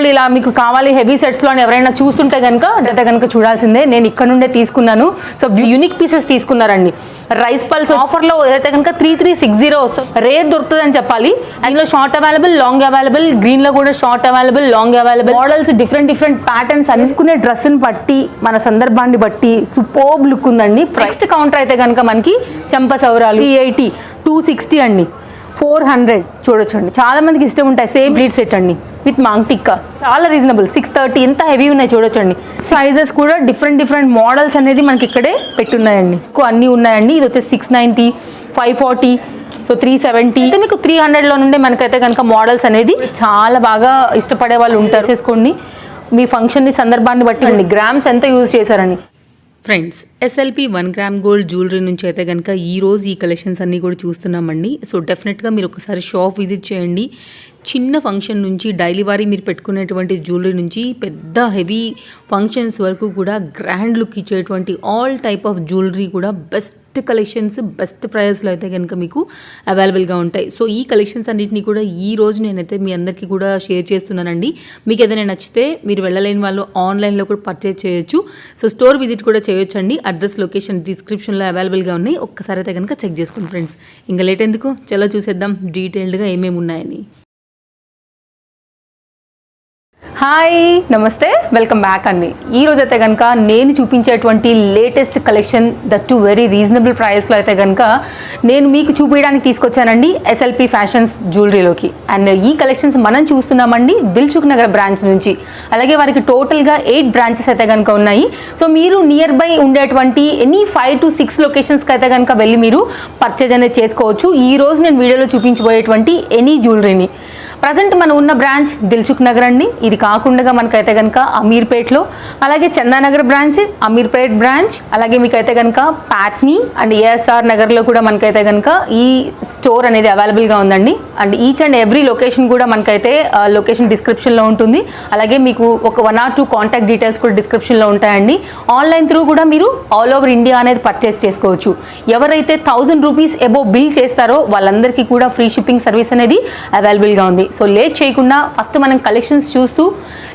Gold ఇలా మీకు కావాలి హెవీ సెట్స్లో అని ఎవరైనా చూస్తుంటే కనుక చూడాల్సిందే. నేను ఇక్కడ నుండే తీసుకున్నాను. సో యూనిక్ పీసెస్ తీసుకున్నారండి. రైస్ పల్స్ ఆఫర్లో ఏదైతే కనుక 3360 వస్తుంది. రేర్ దొరుకుతుంది అని చెప్పాలి. అందులో షార్ట్ అవైలబుల్, లాంగ్ అవైలబుల్, గ్రీన్లో కూడా short available, long available, models different patterns తీసుకునే డ్రెస్ని బట్టి మన సందర్భాన్ని బట్టి సూపర్బ్ లుక్ ఉందండి. నెక్స్ట్ కౌంటర్ అయితే కనుక మనకి చంపసౌరాలు 380, 260 అండి, 400 చూడొచ్చండి. చాలా మందికి ఇష్టం ఉంటాయి. సేమ్ బ్లీడ్ సెట్ అండి విత్ మాంగ్ టిక్కా, చాలా రీజనబుల్. 630 ఎంత హెవీ ఉన్నాయి చూడొచ్చండి. సైజెస్ కూడా డిఫరెంట్ మోడల్స్ అనేది మనకి ఇక్కడే పెట్టున్నాయండి. అన్నీ ఉన్నాయండి. ఇది వచ్చేసి 690, 540, సో 370, అయితే మీకు 300లో నుండి మనకైతే కనుక మోడల్స్ అనేది చాలా బాగా ఇష్టపడే వాళ్ళు ఉంటారు. చేసుకోండి మీ ఫంక్షన్ని సందర్భాన్ని బట్టి అండి. గ్రామ్స్ ఎంత యూజ్ చేశారని. Friends, SLP 1 gram gold jewellery నుంచి అయితే కనుక ఈరోజు ఈ కలెక్షన్స్ అన్నీ కూడా చూస్తున్నామండి. సో డెఫినెట్గా మీరు ఒకసారి షాప్ విజిట్ చేయండి. చిన్న ఫంక్షన్ నుంచి డైలీ వారీ మీరు పెట్టుకునేటువంటి జ్యువెలరీ నుంచి పెద్ద హెవీ ఫంక్షన్స్ వరకు కూడా గ్రాండ్ లుక్ ఇచ్చేటువంటి ఆల్ టైప్ ఆఫ్ జ్యువెలరీ కూడా బెస్ట్ కలెక్షన్స్, బెస్ట్ ప్రైస్లో అయితే కనుక మీకు అవైలబుల్గా ఉంటాయి. సో ఈ కలెక్షన్స్ అన్నింటినీ కూడా ఈ రోజు నేనైతే మీ అందరికీ కూడా షేర్ చేస్తున్నానండి. మీకు ఏదైనా నచ్చితే మీరు వెళ్ళలేని వాళ్ళు ఆన్లైన్లో కూడా పర్చేజ్ చేయొచ్చు. సో స్టోర్ విజిట్ కూడా చేయొచ్చు అండి. అడ్రస్, లొకేషన్ డిస్క్రిప్షన్లో అవైలబుల్గా ఉన్నాయి. ఒక్కసారి అయితే కనుక చెక్ చేసుకోండి ఫ్రెండ్స్. ఇంకా లేట్ ఎందుకు, చలో చూసేద్దాం డీటెయిల్డ్గా ఏమేమి ఉన్నాయని. హాయ్, నమస్తే, వెల్కమ్ బ్యాక్ అండి. ఈరోజు అయితే కనుక నేను చూపించేటువంటి latest collection that to very reasonable ప్రైస్లో అయితే కనుక నేను మీకు చూపించడానికి తీసుకొచ్చానండి ఎస్ఎల్పి ఫ్యాషన్స్ జ్యువెలరీలోకి. అండ్ ఈ కలెక్షన్స్ మనం చూస్తున్నామండి దిల్సుఖ్ నగర్ బ్రాంచ్ నుంచి. అలాగే వారికి టోటల్గా 8 బ్రాంచెస్ అయితే కనుక ఉన్నాయి. సో మీరు నియర్ బై ఉండేటువంటి ఎనీ 5 to 6 లొకేషన్స్కి అయితే కనుక వెళ్ళి మీరు పర్చేజ్ అనేది చేసుకోవచ్చు. ఈ రోజు నేను వీడియోలో చూపించబోయేటువంటి ఎనీ జ్యువెలరీని. ప్రజెంట్ మనం ఉన్న బ్రాంచ్ దిల్సుఖ్ నగర్ అండి. ఇది కాకుండా మనకైతే కనుక అమీర్పేట్లో, అలాగే చందానగర్ బ్రాంచ్, అమీర్పేట్ బ్రాంచ్, అలాగే మీకైతే కనుక ప్యాట్నీ అండ్ ఏఎస్ఆర్ నగర్లో కూడా మనకైతే కనుక ఈ స్టోర్ అనేది అవైలబుల్గా ఉందండి. And each and every location కూడా మనకైతే లొకేషన్ డిస్క్రిప్షన్లో ఉంటుంది. అలాగే మీకు ఒక 1 or 2 కాంటాక్ట్ డీటెయిల్స్ కూడా డిస్క్రిప్షన్లో ఉంటాయండి. ఆన్లైన్ త్రూ కూడా మీరు ఆల్ ఓవర్ ఇండియా అనేది పర్చేస్ చేసుకోవచ్చు. ఎవరైతే 1000 రూపీస్ అబోవ్ బిల్ చేస్తారో వాళ్ళందరికీ కూడా ఫ్రీ షిప్పింగ్ సర్వీస్ అనేది అవైలబుల్గా ఉంది. సో లేట్ చేయకుండా ఫస్ట్ మనం కలెక్షన్స్ చూస్తూ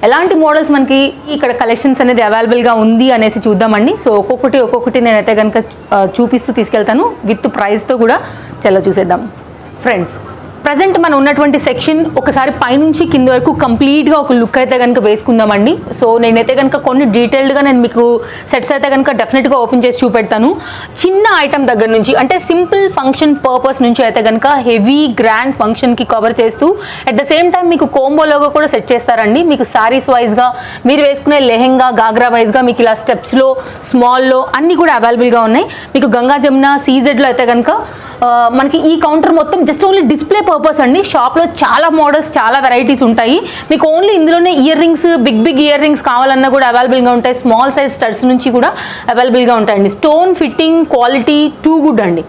ఎలాంటి మోడల్స్ మనకి ఇక్కడ కలెక్షన్స్ అనేది అవైలబుల్గా ఉంది అనేసి చూద్దామండి. సో ఒక్కొక్కటి నేనైతే కనుక చూపిస్తూ తీసుకెళ్తాను విత్ ప్రైస్తో కూడా. చలో చూసేద్దాం ఫ్రెండ్స్. ప్రజెంట్ మనం ఉన్నటువంటి సెక్షన్ ఒకసారి పైనుంచి కింద వరకు కంప్లీట్గా ఒక లుక్ అయితే కనుక వేసుకుందామండి. సో నేనైతే కనుక కొన్ని డీటెయిల్డ్గా నేను మీకు సెట్స్ అయితే కనుక డెఫినెట్గా ఓపెన్ చేసి చూపెడతాను. చిన్న ఐటమ్ దగ్గర నుంచి అంటే సింపుల్ ఫంక్షన్ పర్పస్ నుంచి అయితే కనుక హెవీ గ్రాండ్ ఫంక్షన్కి కవర్ చేస్తూ అట్ ద సేమ్ టైం మీకు కోంబోలోగా కూడా సెట్ చేస్తారండి. మీకు సారీస్ వైజ్గా, మీరు వేసుకునే లెహెంగా, గాగ్రా వైజ్గా మీకు ఇలా స్టెప్స్లో, స్మాల్లో అన్నీ కూడా అవైలబుల్గా ఉన్నాయి. మీకు గంగా జమున, సీజెడ్లో అయితే కనుక మనకి ఈ కౌంటర్ మొత్తం జస్ట్ ఓన్లీ డిస్ప్లే పర్పస్ అండి. షాప్లో చాలా మోడల్స్, చాలా వెరైటీస్ ఉంటాయి. మీకు ఓన్లీ ఇందులోనే earrings, big earrings కావాలన్నా కూడా అవైలబుల్గా ఉంటాయి. స్మాల్ సైజ్ స్టడ్స్ నుంచి కూడా అవైలబుల్గా ఉంటాయండి. Stone fitting quality too good అండి.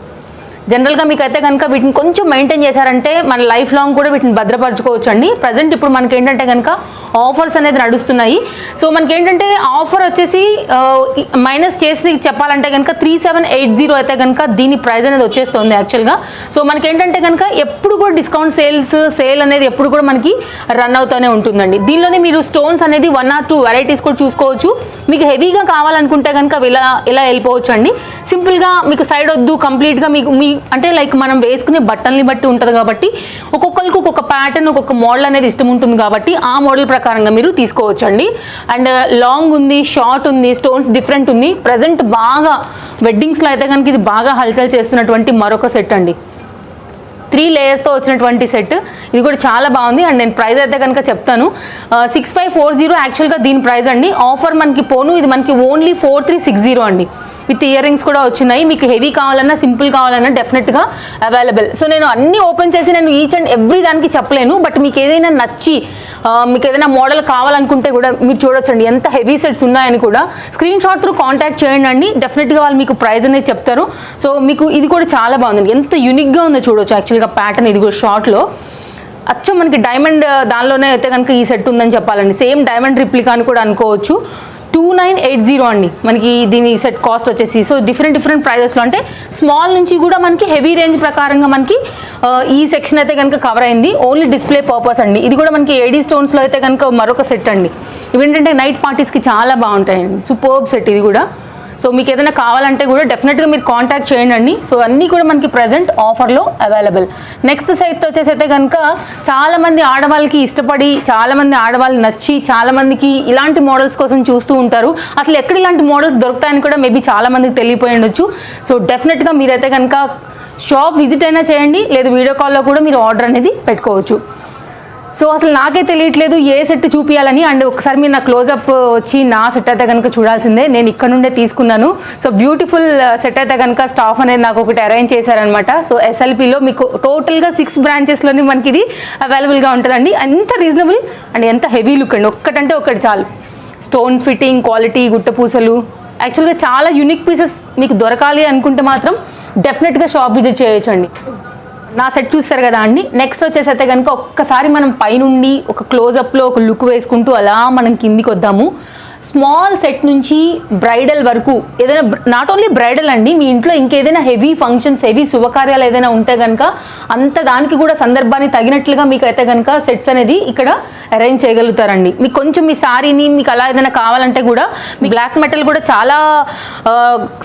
జనరల్గా మీకు అయితే కనుక వీటిని కొంచెం మెయింటైన్ చేశారంటే మన లైఫ్ లాంగ్ కూడా వీటిని భద్రపరచుకోవచ్చు అండి. ప్రజెంట్ ఇప్పుడు మనకి ఏంటంటే కనుక ఆఫర్స్ అనేది నడుస్తున్నాయి. సో మనకి ఏంటంటే ఆఫర్ వచ్చేసి మైనస్ చేసి చెప్పాలంటే కనుక 3780 అయితే కనుక దీని ప్రైస్ అనేది వచ్చేస్తుంది యాక్చువల్గా. సో మనకి ఏంటంటే కనుక ఎప్పుడు కూడా డిస్కౌంట్ సేల్ అనేది ఎప్పుడు కూడా మనకి రన్ అవుతూనే ఉంటుందండి. దీనిలోనే మీరు స్టోన్స్ అనేది 1 or 2 వెరైటీస్ కూడా చూసుకోవచ్చు. మీకు హెవీగా కావాలనుకుంటే కనుక ఇలా వెళ్ళిపోవచ్చు అండి. సింపుల్గా మీకు సైడ్ వద్దు, కంప్లీట్గా మీకు అంటే లైక్ మనం వేసుకునే బట్టల్ని బట్టి ఉంటుంది కాబట్టి ఒక్కొక్కరికి ఒక్కొక్క ప్యాటర్న్, ఒక్కొక్క మోడల్ అనేది ఇష్టం ఉంటుంది కాబట్టి ఆ మోడల్ ప్రకారంగా మీరు తీసుకోవచ్చు అండి. అండ్ లాంగ్ ఉంది, షార్ట్ ఉంది, స్టోన్స్ డిఫరెంట్ ఉంది. ప్రజెంట్ బాగా వెడ్డింగ్స్లో అయితే కనుక ఇది బాగా హల్చల్ చేస్తున్నటువంటి మరొక సెట్ అండి. 3 లేయర్స్తో వచ్చినటువంటి సెట్. ఇది కూడా చాలా బాగుంది. అండ్ నేను ప్రైస్ అయితే కనుక చెప్తాను. 6540 యాక్చువల్గా దీని ప్రైస్ అండి. ఆఫర్ మనకి పోను ఇది మనకి ఓన్లీ 4360 అండి. విత్ ఇయర్ రింగ్స్ కూడా వచ్చినాయి. మీకు హెవీ కావాలన్నా, సింపుల్ కావాలన్నా డెఫినెట్గా అవైలబుల్. సో నేను అన్నీ ఓపెన్ చేసి నేను ఈచ్ అండ్ ఎవ్రీ దానికి చెప్పలేను. బట్ మీకు ఏదైనా నచ్చి మీకు ఏదైనా మోడల్ కావాలనుకుంటే కూడా మీరు చూడొచ్చండి ఎంత హెవీ సెట్స్ ఉన్నాయని కూడా. స్క్రీన్ షాట్ త్రూ కాంటాక్ట్ చేయండి అండి. డెఫినెట్గా వాళ్ళు మీకు ప్రైస్ అనేది చెప్తారు. సో మీకు ఇది కూడా చాలా బాగుంది. ఎంత యూనిక్గా ఉందో చూడొచ్చు యాక్చువల్గా ప్యాటర్న్. ఇది కూడా షార్ట్లో అచ్చం మనకి డైమండ్ దానిలోనే అయితే కనుక ఈ సెట్ ఉందని చెప్పాలండి. సేమ్ డైమండ్ రిప్లికా అని కూడా అనుకోవచ్చు. 2980 అండి మనకి దీని సెట్ కాస్ట్ వచ్చేసి. సో డిఫరెంట్ ప్రైజెస్లో అంటే స్మాల్ నుంచి కూడా మనకి హెవీ రేంజ్ ప్రకారంగా మనకి ఈ సెక్షన్ అయితే కనుక కవర్ అయింది. ఓన్లీ డిస్ప్లే పర్పస్ అండి. ఇది కూడా మనకి ఏడీ స్టోన్స్లో అయితే కనుక మరొక సెట్ అండి. ఇవి ఏంటంటే నైట్ పార్టీస్కి చాలా బాగుంటాయండి. సూపర్బ్ సెట్ ఇది కూడా. సో మీకు ఏదైనా కావాలంటే కూడా డెఫినెట్గా మీరు కాంటాక్ట్ చేయండి. సో అన్నీ కూడా మనకి ప్రజెంట్ ఆఫర్లో అవైలబుల్. నెక్స్ట్ సైట్ వచ్చేసి అయితే కనుక చాలామంది ఆడవాళ్ళకి ఇష్టపడి, చాలామంది ఆడవాళ్ళు నచ్చి, చాలామందికి ఇలాంటి మోడల్స్ కోసం చూస్తూ ఉంటారు. అసలు ఎక్కడ ఇలాంటి మోడల్స్ దొరుకుతాయని కూడా మేబీ చాలామందికి తెలియపోయి ఉండొచ్చు. సో డెఫినెట్గా మీరైతే కనుక షాప్ విజిట్ అయినా చేయండి, లేదా వీడియో కాల్లో కూడా మీరు ఆర్డర్ అనేది పెట్టుకోవచ్చు. సో అసలు నాకే తెలియట్లేదు ఏ సెట్ చూపించాలని. అండ్ ఒకసారి మీరు నా క్లోజప్ వచ్చి నా సెట్ అయితే కనుక చూడాల్సిందే. నేను ఇక్కడ నుండే తీసుకున్నాను. సో బ్యూటిఫుల్ సెట్ అయితే కనుక స్టాఫ్ అనేది నాకు ఒకటి అరేంజ్ చేశారనమాట. సో ఎస్ఎల్పిలో మీకు టోటల్గా 6 బ్రాంచెస్లోనే మనకి ఇది అవైలబుల్గా ఉంటుందండి. ఎంత రీజనబుల్ అండ్ ఎంత హెవీ లుక్ అండి. ఒక్కటంటే ఒకటి చాలు. స్టోన్స్ ఫిట్టింగ్, క్వాలిటీ, గుట్టపూసలు, యాక్చువల్గా చాలా యూనిక్ పీసెస్ మీకు దొరకాలి అనుకుంటే మాత్రం డెఫినెట్గా షాప్ విజిట్ చేయొచ్చండి. నా సెట్ చూస్తారు కదా అండి. నెక్స్ట్ వచ్చేసి అయితే కనుక ఒక్కసారి మనం పైనుండి ఒక క్లోజప్లో ఒక లుక్ వేసుకుంటూ అలా మనం కిందికి వద్దాము. స్మాల్ సెట్ నుంచి బ్రైడల్ వరకు ఏదైనా, నాట్ ఓన్లీ బ్రైడల్ అండి, మీ ఇంట్లో ఇంకేదైనా హెవీ ఫంక్షన్స్, హెవీ శుభకార్యాలు ఏదైనా ఉంటే కనుక అంత దానికి కూడా సందర్భాన్ని తగినట్లుగా మీకు అయితే కనుక సెట్స్ అనేది ఇక్కడ అరేంజ్ చేయగలుగుతారండి. మీకు కొంచెం మీ సారీని మీకు అలా ఏదైనా కావాలంటే కూడా మీ బ్లాక్ మెటల్ కూడా చాలా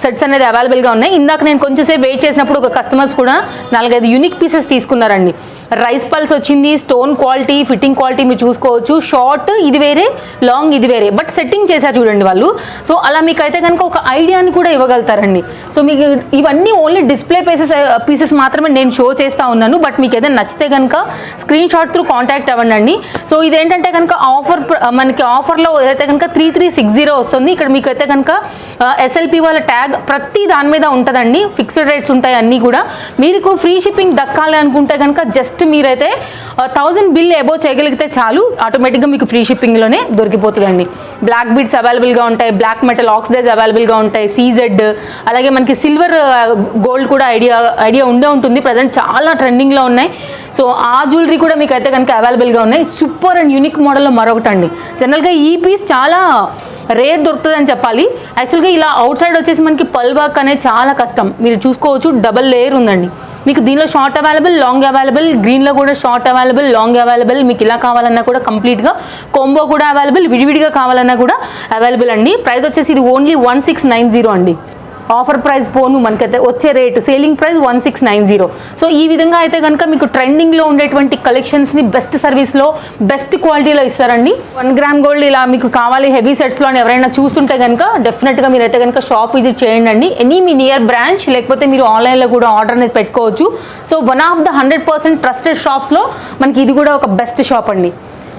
సెట్స్ అనేది అవైలబుల్గా ఉన్నాయి. ఇందాక నేను కొంచెం సేపు వెయిట్ చేసినప్పుడు ఒక కస్టమర్స్ కూడా 4-5 యూనిక్ పీసెస్ తీసుకున్నారండి. రైస్ పల్స్ వచ్చింది, స్టోన్ క్వాలిటీ, ఫిట్టింగ్ క్వాలిటీ మీరు చూసుకోవచ్చు. షార్ట్ ఇది వేరే, లాంగ్ ఇది వేరే, బట్ సెట్టింగ్ చేశారు చూడండి వాళ్ళు. సో అలా మీకు అయితే కనుక ఒక ఐడియాని కూడా ఇవ్వగలుగుతారండి. సో మీకు ఇవన్నీ ఓన్లీ డిస్ప్లే పీసెస్ మాత్రమే నేను షో చేస్తూ ఉన్నాను. బట్ మీకు ఏదైనా నచ్చితే కనుక స్క్రీన్ షాట్ త్రూ కాంటాక్ట్ అవ్వండి. సో ఇదేంటంటే కనుక మనకి ఆఫర్లో ఏదైతే కనుక 3360 వస్తుంది. ఇక్కడ మీకు అయితే కనుక ఎస్ఎల్పి వాళ్ళ ట్యాగ్ ప్రతి దాని మీద ఉంటుందండి. ఫిక్స్డ్ రేట్స్ ఉంటాయి అన్నీ కూడా. మీకు ఫ్రీ షిప్పింగ్ దక్కాలి అనుకుంటే కనుక జస్ట్ మీరైతే 1000 బిల్ అబోవ్ చేయగలిగితే చాలు, ఆటోమేటిక్గా మీకు ఫ్రీ షిప్పింగ్లోనే దొరికిపోతుందండి. బ్లాక్ బీడ్స్ అవైలబుల్గా ఉంటాయి, బ్లాక్ మెటల్ ఆక్సిడైజ్ అవైలబుల్గా ఉంటాయి, CZ, అలాగే మనకి సిల్వర్ గోల్డ్ కూడా ఐడియా ఉండే ఉంటుంది. ప్రజెంట్ చాలా ట్రెండింగ్లో ఉన్నాయి. సో ఆ జ్యువెలరీ కూడా మీకు అయితే కనుక అవైలబుల్గా ఉన్నాయి. సూపర్ అండ్ యూనిక్ మోడల్లో మరొకటి అండి. జనరల్గా ఈ పీస్ చాలా రేర్ దొరుకుతుంది అని చెప్పాలి. యాక్చువల్గా ఇలా అవుట్ సైడ్ వచ్చేసి మనకి పల్ వర్క్ అనేది చాలా కష్టం. మీరు చూసుకోవచ్చు, డబల్ లేయర్ ఉందండి. మీకు దీనిలో షార్ట్ అవైలబుల్, లాంగ్ అవైలబుల్, గ్రీన్లో కూడా షార్ట్ అవైలబుల్, లాంగ్ అవైలబుల్. మీకు ఇలా కావాలన్నా కూడా కంప్లీట్గా కాంబో కూడా అవైలబుల్, విడివిడిగా కావాలన్నా కూడా అవైలబుల్ అండి. ప్రైస్ వచ్చేసి ఇది ఓన్లీ 1690 అండి. ఆఫర్ ప్రైస్ పోను మనకైతే వచ్చే రేటు సేలింగ్ ప్రైస్ 1690. సో ఈ విధంగా అయితే కనుక మీకు ట్రెండింగ్లో ఉండేటువంటి కలెక్షన్స్ని బెస్ట్ సర్వీస్లో, బెస్ట్ క్వాలిటీలో ఇస్తారండి. 1 గ్రామ్ గోల్డ్ ఇలా మీకు కావాలి హెవీ సెట్స్లో అని ఎవరైనా చూస్తుంటే కనుక డెఫినెట్గా మీరైతే కనుక షాప్ విజిట్ చేయండి. ఎనీ మీ నియర్ బ్రాంచ్, లేకపోతే మీరు ఆన్లైన్లో కూడా ఆర్డర్ అనేది పెట్టుకోవచ్చు. సో 1 ఆఫ్ ద 100% ట్రస్టెడ్ షాప్స్లో మనకి ఇది కూడా ఒక బెస్ట్ షాప్ అండి.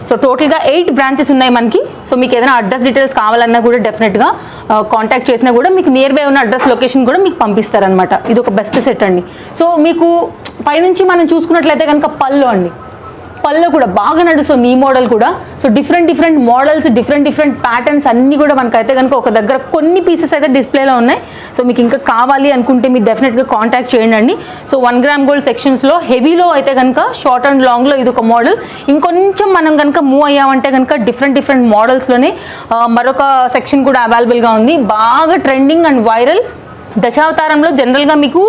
సో టోటల్గా 8 బ్రాంచెస్ ఉన్నాయి మనకి. సో మీకు ఏదైనా అడ్రస్ డీటెయిల్స్ కావాలన్నా కూడా డెఫినెట్గా కాంటాక్ట్ చేసినా కూడా మీకు నియర్ బై ఉన్న అడ్రస్ లొకేషన్ కూడా మీకు పంపిస్తారనమాట. ఇది ఒక బెస్ట్ సెట్ అండి. సో మీకు పైనుంచి మనం చూసుకున్నట్లయితే కనుక పళ్ళు కూడా బాగా నడుస్తుంది ఈ మోడల్ కూడా. So different models, different patterns అన్నీ కూడా మనకైతే కనుక ఒక దగ్గర కొన్ని పీసెస్ అయితే డిస్ప్లేలో ఉన్నాయి. సో మీకు ఇంకా కావాలి అనుకుంటే మీరు డెఫినెట్గా కాంటాక్ట్ చేయండి. సో 1 గ్రామ్ గోల్డ్ సెక్షన్స్లో హెవీలో అయితే కనుక షార్ట్ అండ్ లాంగ్లో ఇది ఒక మోడల్. ఇంకొంచెం మనం కనుక మూవ్ అయ్యామంటే కనుక డిఫరెంట్ మోడల్స్లోనే మరొక సెక్షన్ కూడా అవైలబుల్గా ఉంది. బాగా ట్రెండింగ్ అండ్ వైరల్. దశావతారంలో జనరల్గా మీకు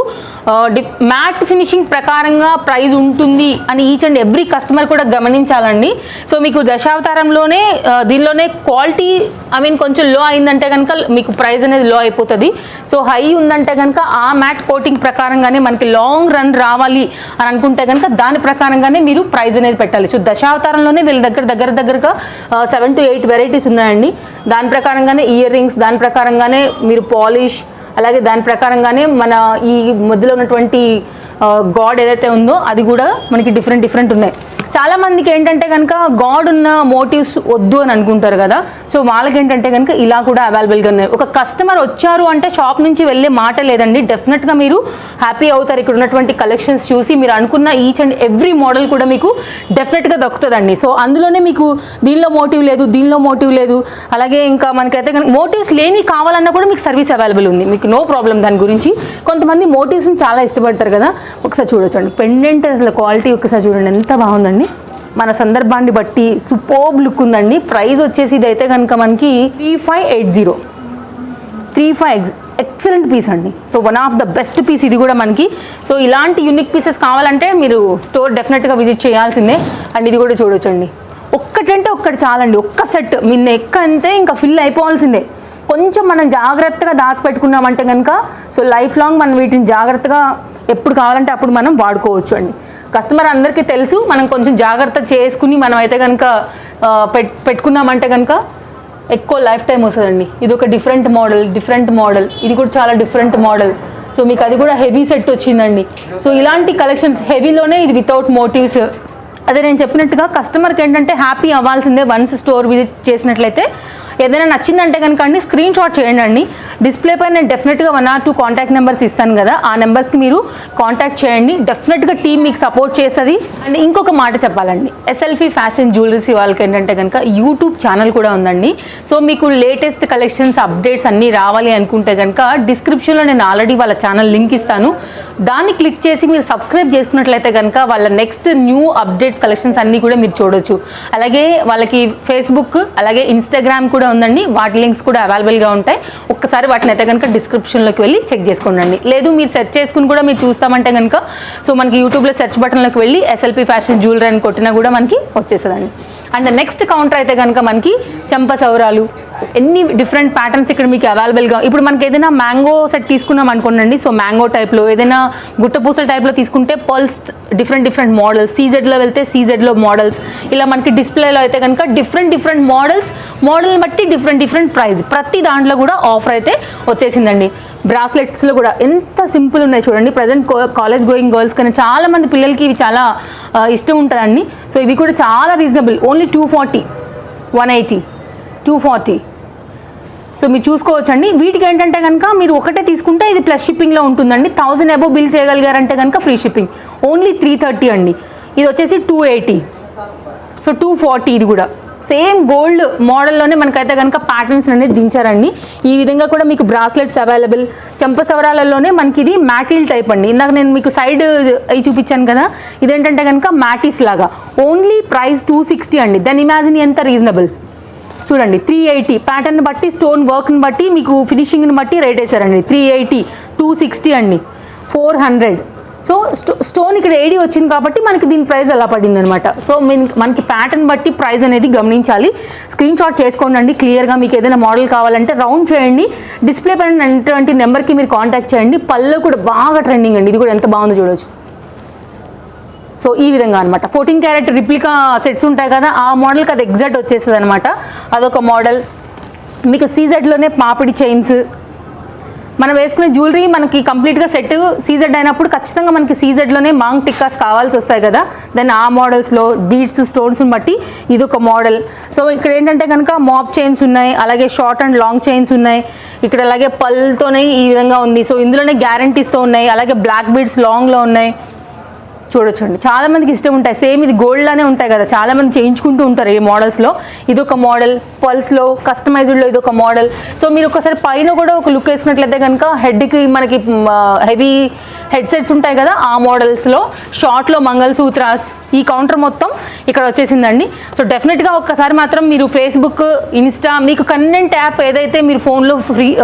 మ్యాట్ ఫినిషింగ్ ప్రకారంగా ప్రైస్ ఉంటుంది అని ఈచ్ అండ్ ఎవ్రీ కస్టమర్ కూడా గమనించాలండి. సో మీకు దశావతారంలోనే దీనిలోనే క్వాలిటీ కొంచెం లో అయిందంటే కనుక మీకు ప్రైస్ అనేది లో అయిపోతుంది. సో హై ఉందంటే కనుక ఆ మ్యాట్ కోటింగ్ ప్రకారంగానే మనకి లాంగ్ రన్ రావాలి అని అనుకుంటే కనుక దాని ప్రకారంగానే మీరు ప్రైస్ అనేది పెట్టాలి. సో దశావతారంలోనే వీళ్ళ దగ్గరగా 7 to 8 వెరైటీస్ ఉన్నాయండి. దాని ప్రకారంగానే ఇయర్ రింగ్స్, దాని ప్రకారంగానే మీరు పాలిష్, అలాగే దాని ప్రకారంగానే మన ఈ మధ్యలో ఉన్నటువంటి గాడ్ ఏదైతే ఉందో అది కూడా మనకి డిఫరెంట్ ఉన్నాయి. చాలామందికి ఏంటంటే కనుక గాడ్ ఉన్న మోటివ్స్ వద్దు అని అనుకుంటారు కదా. సో వాళ్ళకి ఏంటంటే కనుక ఇలా కూడా అవైలబుల్గా ఉన్నాయి. ఒక కస్టమర్ వచ్చారు అంటే షాప్ నుంచి వెళ్ళే మాట లేదండి. డెఫినెట్గా మీరు హ్యాపీ అవుతారు ఇక్కడ ఉన్నటువంటి కలెక్షన్స్ చూసి. మీరు అనుకున్న ఈచ్ అండ్ ఎవ్రీ మోడల్ కూడా మీకు డెఫినెట్గా దొరుకుతుందండి. సో అందులోనే మీకు దీనిలో మోటివ్ లేదు, అలాగే ఇంకా మనకైతే కనుక మోటివ్స్ లేని కావాలన్నా కూడా మీకు సర్వీస్ అవైలబుల్ ఉంది. మీకు నో ప్రాబ్లం దాని గురించి. కొంతమంది మోటివ్స్ని చాలా ఇష్టపడతారు కదా. ఒకసారి చూడొచ్చండి పెండెంట్, అసలు క్వాలిటీ ఒకసారి చూడండి ఎంత బాగుందండి. మన సందర్భాన్ని బట్టి సూపర్బ్ లుక్ ఉందండి. ప్రైస్ వచ్చేసి ఇదైతే కనుక మనకి 3580 ఎక్సలెంట్ పీస్ అండి. So one of the best piece ఇది కూడా మనకి. సో ఇలాంటి యూనిక్ పీసెస్ కావాలంటే మీరు స్టోర్ డెఫినెట్గా విజిట్ చేయాల్సిందే. అండ్ ఇది కూడా చూడొచ్చండి, ఒక్కటంటే ఒక్కటి చాలండి. ఒక్క సెట్ మీ నెక్ అంతే ఇంకా ఫిల్ అయిపోవాల్సిందే. కొంచెం మనం జాగ్రత్తగా దాచిపెట్టుకున్నామంటే కనుక సో లైఫ్ లాంగ్ మనం వీటిని జాగ్రత్తగా ఎప్పుడు కావాలంటే అప్పుడు మనం వాడుకోవచ్చు అండి. కస్టమర్ అందరికీ తెలుసు, మనం కొంచెం జాగ్రత్త చేసుకుని మనం అయితే కనుక పెట్టుకున్నామంటే కనుక ఎక్కువ లైఫ్ టైం వస్తుందండి. ఇది ఒక డిఫరెంట్ మోడల్, ఇది కూడా చాలా డిఫరెంట్ మోడల్. సో మీకు అది కూడా హెవీ సెట్ వచ్చిందండి. సో ఇలాంటి కలెక్షన్స్ హెవీలోనే ఇది వితౌట్ మోటివ్స్. అదే నేను చెప్పినట్టుగా కస్టమర్కి ఏంటంటే హ్యాపీ అవ్వాల్సిందే. వన్స్ స్టోర్ విజిట్ చేసినట్లయితే ఏదైనా నచ్చిందంటే కనుక అండి స్క్రీన్ షాట్ చేయండి అండి. డిస్ప్లే పైన నేను డెఫినెట్గా 1 or 2 కాంటాక్ట్ నెంబర్స్ ఇస్తాను కదా, ఆ నెంబర్స్కి మీరు కాంటాక్ట్ చేయండి. డెఫినెట్గా టీమ్ మీకు సపోర్ట్ చేస్తుంది. అండ్ ఇంకొక మాట చెప్పాలండి, ఎస్ఎల్పి ఫ్యాషన్ జ్యువెలరీస్ వాళ్ళకి ఏంటంటే కనుక యూట్యూబ్ ఛానల్ కూడా ఉందండి. సో మీకు లేటెస్ట్ కలెక్షన్స్ అప్డేట్స్ అన్నీ రావాలి అనుకుంటే కనుక డిస్క్రిప్షన్లో నేను ఆల్రెడీ వాళ్ళ ఛానల్ లింక్ ఇస్తాను. దాన్ని క్లిక్ చేసి మీరు సబ్స్క్రైబ్ చేసుకున్నట్లయితే కనుక వాళ్ళ నెక్స్ట్ న్యూ అప్డేట్స్ కలెక్షన్స్ అన్నీ కూడా మీరు చూడొచ్చు. అలాగే వాళ్ళకి ఫేస్బుక్ అలాగే ఇన్స్టాగ్రామ్ కూడా ఉందండి, వాటి లింక్స్ కూడా అవైలబుల్గా ఉంటాయి. ఒక్కసారి వాటిని అయితే కనుక డిస్క్రిప్షన్లోకి వెళ్ళి చెక్ చేసుకోండి. లేదు మీరు సెర్చ్ చేసుకుని కూడా మీరు చూస్తామంటే కనుక సో మనకి యూట్యూబ్లో సెర్చ్ బటన్లోకి వెళ్ళి ఎస్ఎల్పి ఫ్యాషన్ జ్యువెలరీ అని కొట్టినా కూడా మనకి వచ్చేస్తుందండి. అండ్ నెక్స్ట్ కౌంటర్ అయితే కనుక మనకి చెంప సౌరాలు, ఎన్ని డిఫరెంట్ ప్యాటర్న్స్ ఇక్కడ మీకు అవైలబుల్గా. ఇప్పుడు మనకి ఏదైనా మ్యాంగో సెట్ తీసుకున్నాం అనుకోండి, సో మ్యాంగో టైప్లో ఏదైనా గుట్టపూసల టైప్లో తీసుకుంటే పర్ల్స్ డిఫరెంట్ మోడల్స్, సీజెడ్లో వెళ్తే సీజెడ్లో మోడల్స్, ఇలా మనకి డిస్ప్లేలో అయితే కనుక డిఫరెంట్ మోడల్ని బట్టి డిఫరెంట్ ప్రైస్. ప్రతి దాంట్లో కూడా ఆఫర్ అయితే వచ్చేసిందండి. బ్రాస్లెట్స్లో కూడా ఎంత సింపుల్ ఉన్నాయి చూడండి. ప్రజెంట్ కాలేజ్ గోయింగ్ గర్ల్స్ కానీ చాలా మంది పిల్లలకి ఇవి చాలా ఇష్టం ఉంటుందండి. సో ఇవి కూడా చాలా రీజనబుల్, ఓన్లీ 240, 180, 240. సో మీరు చూసుకోవచ్చండి. వీటికి ఏంటంటే కనుక మీరు ఒకటే తీసుకుంటే ఇది ప్లస్ షిప్పింగ్లో ఉంటుందండి. 1000 అబోవ్ బిల్ చేయగలిగారంటే కనుక ఫ్రీ షిప్పింగ్. ఓన్లీ 330 అండి. ఇది వచ్చేసి 280, సో 240. ఇది కూడా సేమ్ గోల్డ్ మోడల్లోనే మనకైతే కనుక ప్యాటర్న్స్ అనేది దించారండి. ఈ విధంగా కూడా మీకు బ్రాస్లెట్స్ అవైలబుల్. చెంప సవరాలలోనే మనకి ఇది మ్యాటిల్ టైప్ అండి. ఇందాక నేను మీకు సైడ్ అవి చూపించాను కదా, ఇదేంటంటే కనుక మ్యాటిస్ లాగా. ఓన్లీ ప్రైస్ 260 అండి. దాన్ని ఇమాజిన్ ఎంత రీజనబుల్ చూడండి. 380 ప్యాటర్న్ బట్టి, స్టోన్ వర్క్ని బట్టి, మీకు ఫినిషింగ్ని బట్టి రేట్ వేసారండి. 380, 260 అండి, 400. సో స్టోన్ ఇక్కడ ఏడి వచ్చింది కాబట్టి మనకి దీని ప్రైస్ అలా పడింది అనమాట. సో మనకి ప్యాటర్న్ బట్టి ప్రైస్ అనేది గమనించాలి. స్క్రీన్ షాట్ చేసుకోండి క్లియర్గా. మీకు ఏదైనా మోడల్ కావాలంటే రౌండ్ చేయండి, డిస్ప్లే పైన ఉన్నటువంటి నెంబర్కి మీరు కాంటాక్ట్ చేయండి. పళ్ళు కూడా బాగా ట్రెండింగ్ అండి. ఇది కూడా ఎంత బాగుందో చూడొచ్చు. సో ఈ విధంగా అనమాట 14 క్యారెట్ రిప్లికా సెట్స్ ఉంటాయి కదా, ఆ మోడల్కి అది ఎగ్జాక్ట్ వచ్చేస్తుంది అనమాట. అదొక మోడల్. మీకు సీజెడ్లోనే పాపిడి చైన్స్, మనం వేసుకునే జ్యువెలరీ మనకి కంప్లీట్గా సెట్ సీజెడ్ అయినప్పుడు ఖచ్చితంగా మనకి సీజెడ్లోనే మాంగ్ టిక్కాస్ కావాల్సి వస్తాయి కదా, దాన్ని ఆ మోడల్స్లో బీడ్స్ స్టోన్స్ని బట్టి ఇది ఒక మోడల్. సో ఇక్కడ ఏంటంటే కనుక మాప్ చైన్స్ ఉన్నాయి, అలాగే షార్ట్ అండ్ లాంగ్ చైన్స్ ఉన్నాయి. ఇక్కడ అలాగే పళ్ళతోనే ఈ విధంగా ఉంది. సో ఇందులోనే గ్యారంటీస్తో ఉన్నాయి. అలాగే బ్లాక్ బీడ్స్ లాంగ్లో ఉన్నాయి. చూడొచ్చండి, చాలా మందికి ఇష్టం ఉంటాయి. సేమ్ ఇది గోల్డ్లానే ఉంటాయి కదా, చాలా మంది చేయించుకుంటూ ఉంటారు ఈ మోడల్స్లో. ఇది ఒక మోడల్. పల్స్లో కస్టమైజ్డ్లో ఇది ఒక మోడల్. సో మీరు ఒకసారి పైన కూడా ఒక లుక్ వేసినట్లయితే కనుక హెడ్కి మనకి హెవీ హెడ్సెట్స్ ఉంటాయి కదా, ఆ మోడల్స్లో షార్ట్లో మంగళసూత్రాస్. ఈ కౌంటర్ మొత్తం ఇక్కడ వచ్చేసిందండి. సో డెఫినెట్గా ఒక్కసారి మాత్రం మీరు ఫేస్బుక్, ఇన్స్టా, మీకు కన్వెంట్ యాప్ ఏదైతే మీరు ఫోన్లో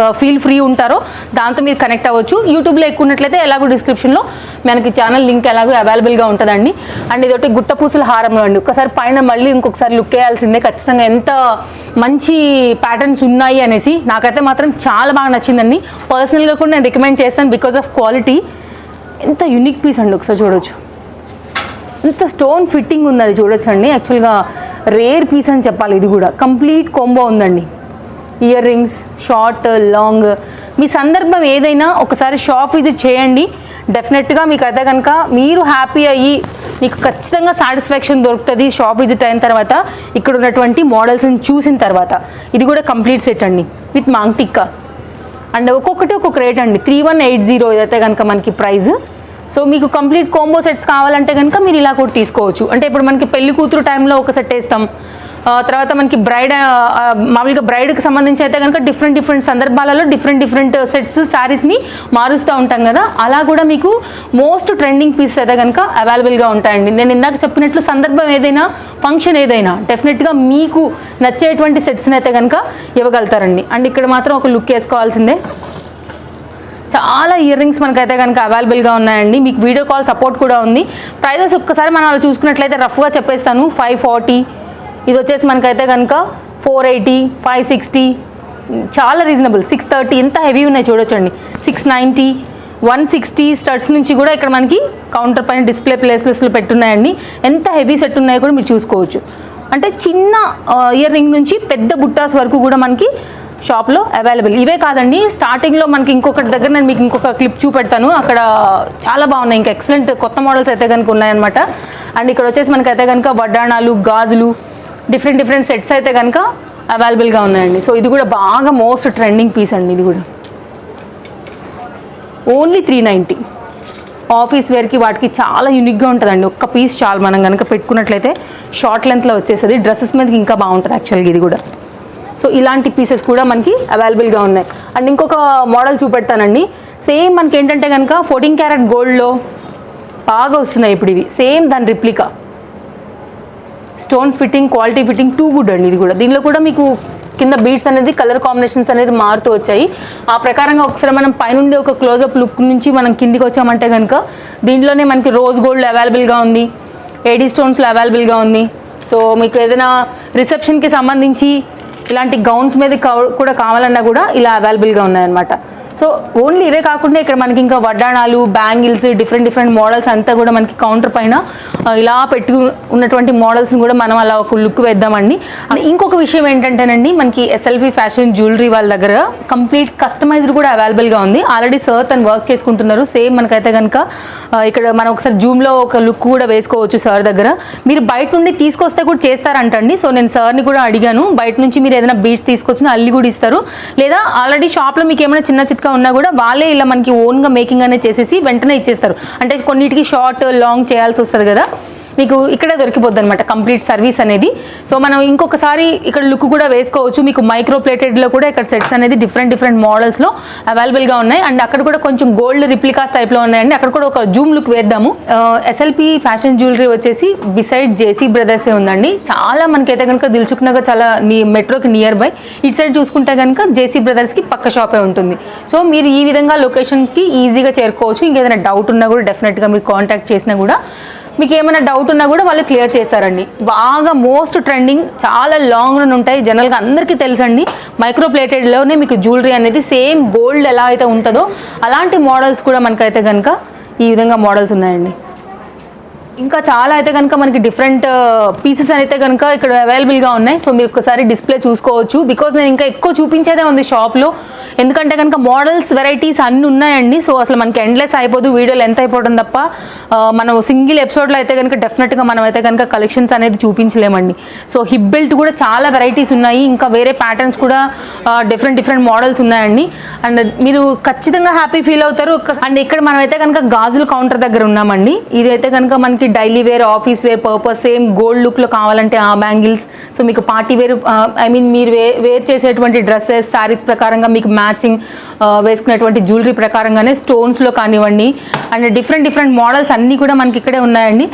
ఫ్రీ ఉంటారో దాంతో మీరు కనెక్ట్ అవ్వచ్చు. యూట్యూబ్లో ఎక్కువ ఉన్నట్లయితే ఎలాగో డిస్క్రిప్షన్లో మనకి ఛానల్ లింక్ ఎలాగో అవైలబుల్గా ఉంటుందండి. అండ్ ఇదొకటి గుట్టపూసల హారంలో అండి. ఒక్కసారి పైన మళ్ళీ ఇంకొకసారి లుక్ వేయాల్సిందే ఖచ్చితంగా, ఎంత మంచి ప్యాటర్న్స్ ఉన్నాయి అనేసి. నాకైతే మాత్రం చాలా బాగా నచ్చిందండి. పర్సనల్గా కూడా నేను రికమెండ్ చేస్తాను బికాస్ ఆఫ్ క్వాలిటీ. ఎంత యూనిక్ పీస్ అండి, ఒకసారి చూడొచ్చు. ఎంత స్టోన్ ఫిట్టింగ్ ఉంది అది చూడొచ్చండి. యాక్చువల్గా రేర్ పీస్ అని చెప్పాలి. ఇది కూడా కంప్లీట్ కాంబో ఉందండి. ఇయర్ రింగ్స్, షార్ట్, లాంగ్, మీ సందర్భం ఏదైనా ఒకసారి షాప్ విజిట్ చేయండి. డెఫినెట్గా మీకు అయితే కనుక మీరు హ్యాపీ అయ్యి మీకు ఖచ్చితంగా సాటిస్ఫాక్షన్ దొరుకుతుంది షాప్ విజిట్ అయిన తర్వాత, ఇక్కడ ఉన్నటువంటి మోడల్స్ని చూసిన తర్వాత. ఇది కూడా కంప్లీట్ సెట్ అండి విత్ మాంగ్ టిక్కా. అండ్ ఒక్కొక్కటి ఒక్కొక్క రేట్ అండి. 3180 ఇదైతే కనుక మనకి ప్రైస్. సో మీకు కంప్లీట్ కాంబో సెట్స్ కావాలంటే కనుక మీరు ఇలా కూడా తీసుకోవచ్చు. అంటే ఇప్పుడు మనకి పెళ్లి కూతురు టైంలో ఒక సెట్ వేస్తాం, తర్వాత మనకి మామూలుగా బ్రైడ్కి సంబంధించి అయితే కనుక డిఫరెంట్ సందర్భాలలో డిఫరెంట్ సెట్స్ శారీస్ని మారుస్తూ ఉంటాం కదా, అలా కూడా మీకు మోస్ట్ ట్రెండింగ్ పీస్ అయితే కనుక అవైలబుల్గా ఉంటాయండి. నేను ఇందాక చెప్పినట్లు సందర్భం ఏదైనా, ఫంక్షన్ ఏదైనా డెఫినెట్గా మీకు నచ్చేటువంటి సెట్స్ని అయితే కనుక ఇవ్వగలుగుతారండి. అండ్ ఇక్కడ మాత్రం ఒక లుక్ వేసుకోవాల్సిందే. చాలా ఇయర్ రింగ్స్ మనకైతే కనుక అవైలబుల్గా ఉన్నాయండి. మీకు వీడియో కాల్ సపోర్ట్ కూడా ఉంది. ప్రైజెస్ ఒక్కసారి మనం అలా చూసుకున్నట్లయితే రఫ్గా చెప్పేస్తాను. 540, ఇది వచ్చేసి మనకైతే కనుక 480, 560, చాలా రీజనబుల్. 630, ఎంత హెవీ ఉన్నాయి చూడొచ్చండి. 690, 160 స్టడ్స్ నుంచి కూడా ఇక్కడ మనకి కౌంటర్ పైన డిస్ప్లే ప్లేసెస్లో పెట్టున్నాయండి. ఎంత హెవీ సెట్ ఉన్నాయో కూడా మీరు చూసుకోవచ్చు. అంటే చిన్న ఇయర్ రింగ్ నుంచి పెద్ద బుట్టాస్ వరకు కూడా మనకి షాప్లో అవైలబుల్. ఇవే కాదండి, స్టార్టింగ్లో మనకి ఇంకొకటి దగ్గర నేను మీకు ఇంకొక క్లిప్ చూపెడతాను. అక్కడ చాలా బాగున్నాయి, ఇంకా ఎక్సలెంట్ కొత్త మోడల్స్ అయితే కనుక ఉన్నాయన్నమాట. అండ్ ఇక్కడ వచ్చేసి మనకైతే కనుక వడ్డాణాలు, గాజులు, డిఫరెంట్ సెట్స్ అయితే కనుక అవైలబుల్గా ఉన్నాయండి. సో ఇది కూడా బాగా మోస్ట్ ట్రెండింగ్ పీస్ అండి. ఇది కూడా ఓన్లీ 390. ఆఫీస్ వేర్కి వాటికి చాలా యూనిక్గా ఉంటుందండి. ఒక్క పీస్ చాలు మనం కనుక పెట్టుకున్నట్లయితే. షార్ట్ లెంత్లో వచ్చేస్తుంది, డ్రెస్సెస్ మీదకి ఇంకా బాగుంటుంది యాక్చువల్గా ఇది కూడా. సో ఇలాంటి పీసెస్ కూడా మనకి అవైలబుల్గా ఉన్నాయి. అండ్ ఇంకొక మోడల్ చూపెడతానండి. సేమ్ మనకి ఏంటంటే కనుక 14 క్యారెట్ గోల్డ్లో బాగా వస్తున్నాయి ఇప్పుడు ఇవి. సేమ్ దాని replica, stones fitting, quality fitting, too good అండి ఇది కూడా. దీనిలో కూడా మీకు కింద బీడ్స్ అనేది, కలర్ కాంబినేషన్స్ అనేది మారుతూ వచ్చాయి. ఆ ప్రకారంగా ఒకసారి మనం పైనుండి ఒక క్లోజప్ లుక్ నుంచి మనం కిందికి వచ్చామంటే కనుక దీంట్లోనే మనకి రోజ్ గోల్డ్ అవైలబుల్గా ఉంది, ఏడీ స్టోన్స్లో అవైలబుల్గా ఉంది. సో మీకు ఏదైనా రిసెప్షన్కి సంబంధించి ఇలాంటి గౌన్స్ మీద కూడా కావాలన్నా కూడా ఇలా అవైలబుల్గా ఉన్నాయన్నమాట. సో ఓన్లీ ఇవే కాకుండా ఇక్కడ మనకి ఇంకా వడ్డాణాలు, బ్యాంగిల్స్, డిఫరెంట్ మోడల్స్ అంతా కూడా మనకి కౌంటర్ పైన ఇలా పెట్టి ఉన్నటువంటి మోడల్స్ని కూడా మనం అలా ఒక లుక్ వేద్దామండి. ఇంకొక విషయం ఏంటంటేనండి, మనకి ఎస్ఎల్పి ఫ్యాషన్ జ్యువెలరీ వాళ్ళ దగ్గర కంప్లీట్ కస్టమైజ్డ్ కూడా అవైలబుల్గా ఉంది. ఆల్రెడీ సార్ తను వర్క్ చేసుకుంటున్నారు. సేమ్ మనకైతే కనుక ఇక్కడ మనం ఒకసారి జూమ్లో ఒక లుక్ కూడా వేసుకోవచ్చు సార్ దగ్గర. మీరు బయట నుండి తీసుకొస్తే కూడా చేస్తారంటండి. సో నేను సార్ని కూడా అడిగాను, బయట నుంచి మీరు ఏదైనా బీట్స్ తీసుకొచ్చినా అల్లి కూడా ఇస్తారు, లేదా ఆల్రెడీ షాప్లో మీకు ఏమైనా చిన్న చిత్కా ఉన్నా కూడా వాళ్ళే ఇలా మనకి ఓన్గా మేకింగ్ అనేది చేసేసి వెంటనే ఇచ్చేస్తారు. అంటే కొన్నిటికి షార్ట్ లాంగ్ చేయాల్సి వస్తుంది కదా, మీకు ఇక్కడే దొరికిపోద్ది అనమాట కంప్లీట్ సర్వీస్ అనేది. సో మనం ఇంకొకసారి ఇక్కడ లుక్ కూడా వేసుకోవచ్చు. మీకు మైక్రో ప్లేటెడ్లో కూడా ఇక్కడ సెట్స్ అనేది డిఫరెంట్ మోడల్స్లో అవైలబుల్గా ఉన్నాయి. అండ్ అక్కడ కూడా కొంచెం గోల్డ్ రిప్లికాస్ టైప్లో ఉన్నాయండి. అక్కడ కూడా ఒక జూమ్ లుక్ వేద్దాము. ఎస్ఎల్పి ఫ్యాషన్ జ్యువెలరీ వచ్చేసి బిసైడ్ జేసీ బ్రదర్సే ఉందండి. చాలా మనకైతే కనుక దిల్సుఖ్ నగర్ చాలా మెట్రోకి నియర్ బై. ఇటు సైడ్ చూసుకుంటే కనుక జేసీ బ్రదర్స్కి పక్క షాపే ఉంటుంది. సో మీరు ఈ విధంగా లొకేషన్కి ఈజీగా చేరుకోవచ్చు. ఇంకేదైనా డౌట్ ఉన్నా కూడా డెఫినెట్గా మీరు కాంటాక్ట్ చేసినా కూడా, మీకు ఏమైనా డౌట్ ఉన్నా కూడా వాళ్ళు క్లియర్ చేస్తారండి. బాగా మోస్ట్ ట్రెండింగ్, చాలా లాంగ్ రన్ ఉంటాయి, జనరల్గా అందరికీ తెలుసండి. మైక్రో ప్లేటెడ్లోనే మీకు జ్యువెలరీ అనేది సేమ్ గోల్డ్ ఎలా అయితే ఉంటుందో అలాంటి మోడల్స్ కూడా మనకైతే కనుక ఈ విధంగా మోడల్స్ ఉన్నాయండి. ఇంకా చాలా అయితే కనుక మనకి డిఫరెంట్ పీసెస్ అయితే కనుక ఇక్కడ అవైలబుల్గా ఉన్నాయి. సో మీరు ఒకసారి డిస్ప్లే చూసుకోవచ్చు. బికాజ్ నేను ఇంకా ఎక్కువ చూపించేదే ఉంది షాప్లో, ఎందుకంటే కనుక మోడల్స్, వెరైటీస్ అన్నీ ఉన్నాయండి. సో అసలు మనకి ఎండ్లెస్ అయిపోదు, వీడియోలు ఎంత అయిపోవడం తప్ప మనం సింగిల్ ఎపిసోడ్లో అయితే కనుక డెఫినెట్గా మనం అయితే కనుక కలెక్షన్స్ అనేది చూపించలేమండి. సో హిప్ బెల్ట్ కూడా చాలా వెరైటీస్ ఉన్నాయి, ఇంకా వేరే ప్యాటర్న్స్ కూడా డిఫరెంట్ మోడల్స్ ఉన్నాయండి. అండ్ మీరు ఖచ్చితంగా హ్యాపీ ఫీల్ అవుతారు. అండ్ ఇక్కడ మనం అయితే కనుక గాజుల కౌంటర్ దగ్గర ఉన్నామండి. ఇదైతే కనుక మనకి daily wear, office wear purpose, same gold లుక్లో కావాలంటే ఆ బ్యాంగిల్స్. సో మీకు పార్టీ వేర్, ఐ మీన్ మీరు వేర్ చేసేటువంటి డ్రెస్సెస్, శారీస్ ప్రకారంగా మీకు మ్యాచింగ్ వేసుకునేటువంటి జ్యువెలరీ ప్రకారంగానే స్టోన్స్లో కానివ్వండి, అండ్ డిఫరెంట్ మోడల్స్ అన్నీ కూడా మనకి ఇక్కడే ఉన్నాయండి.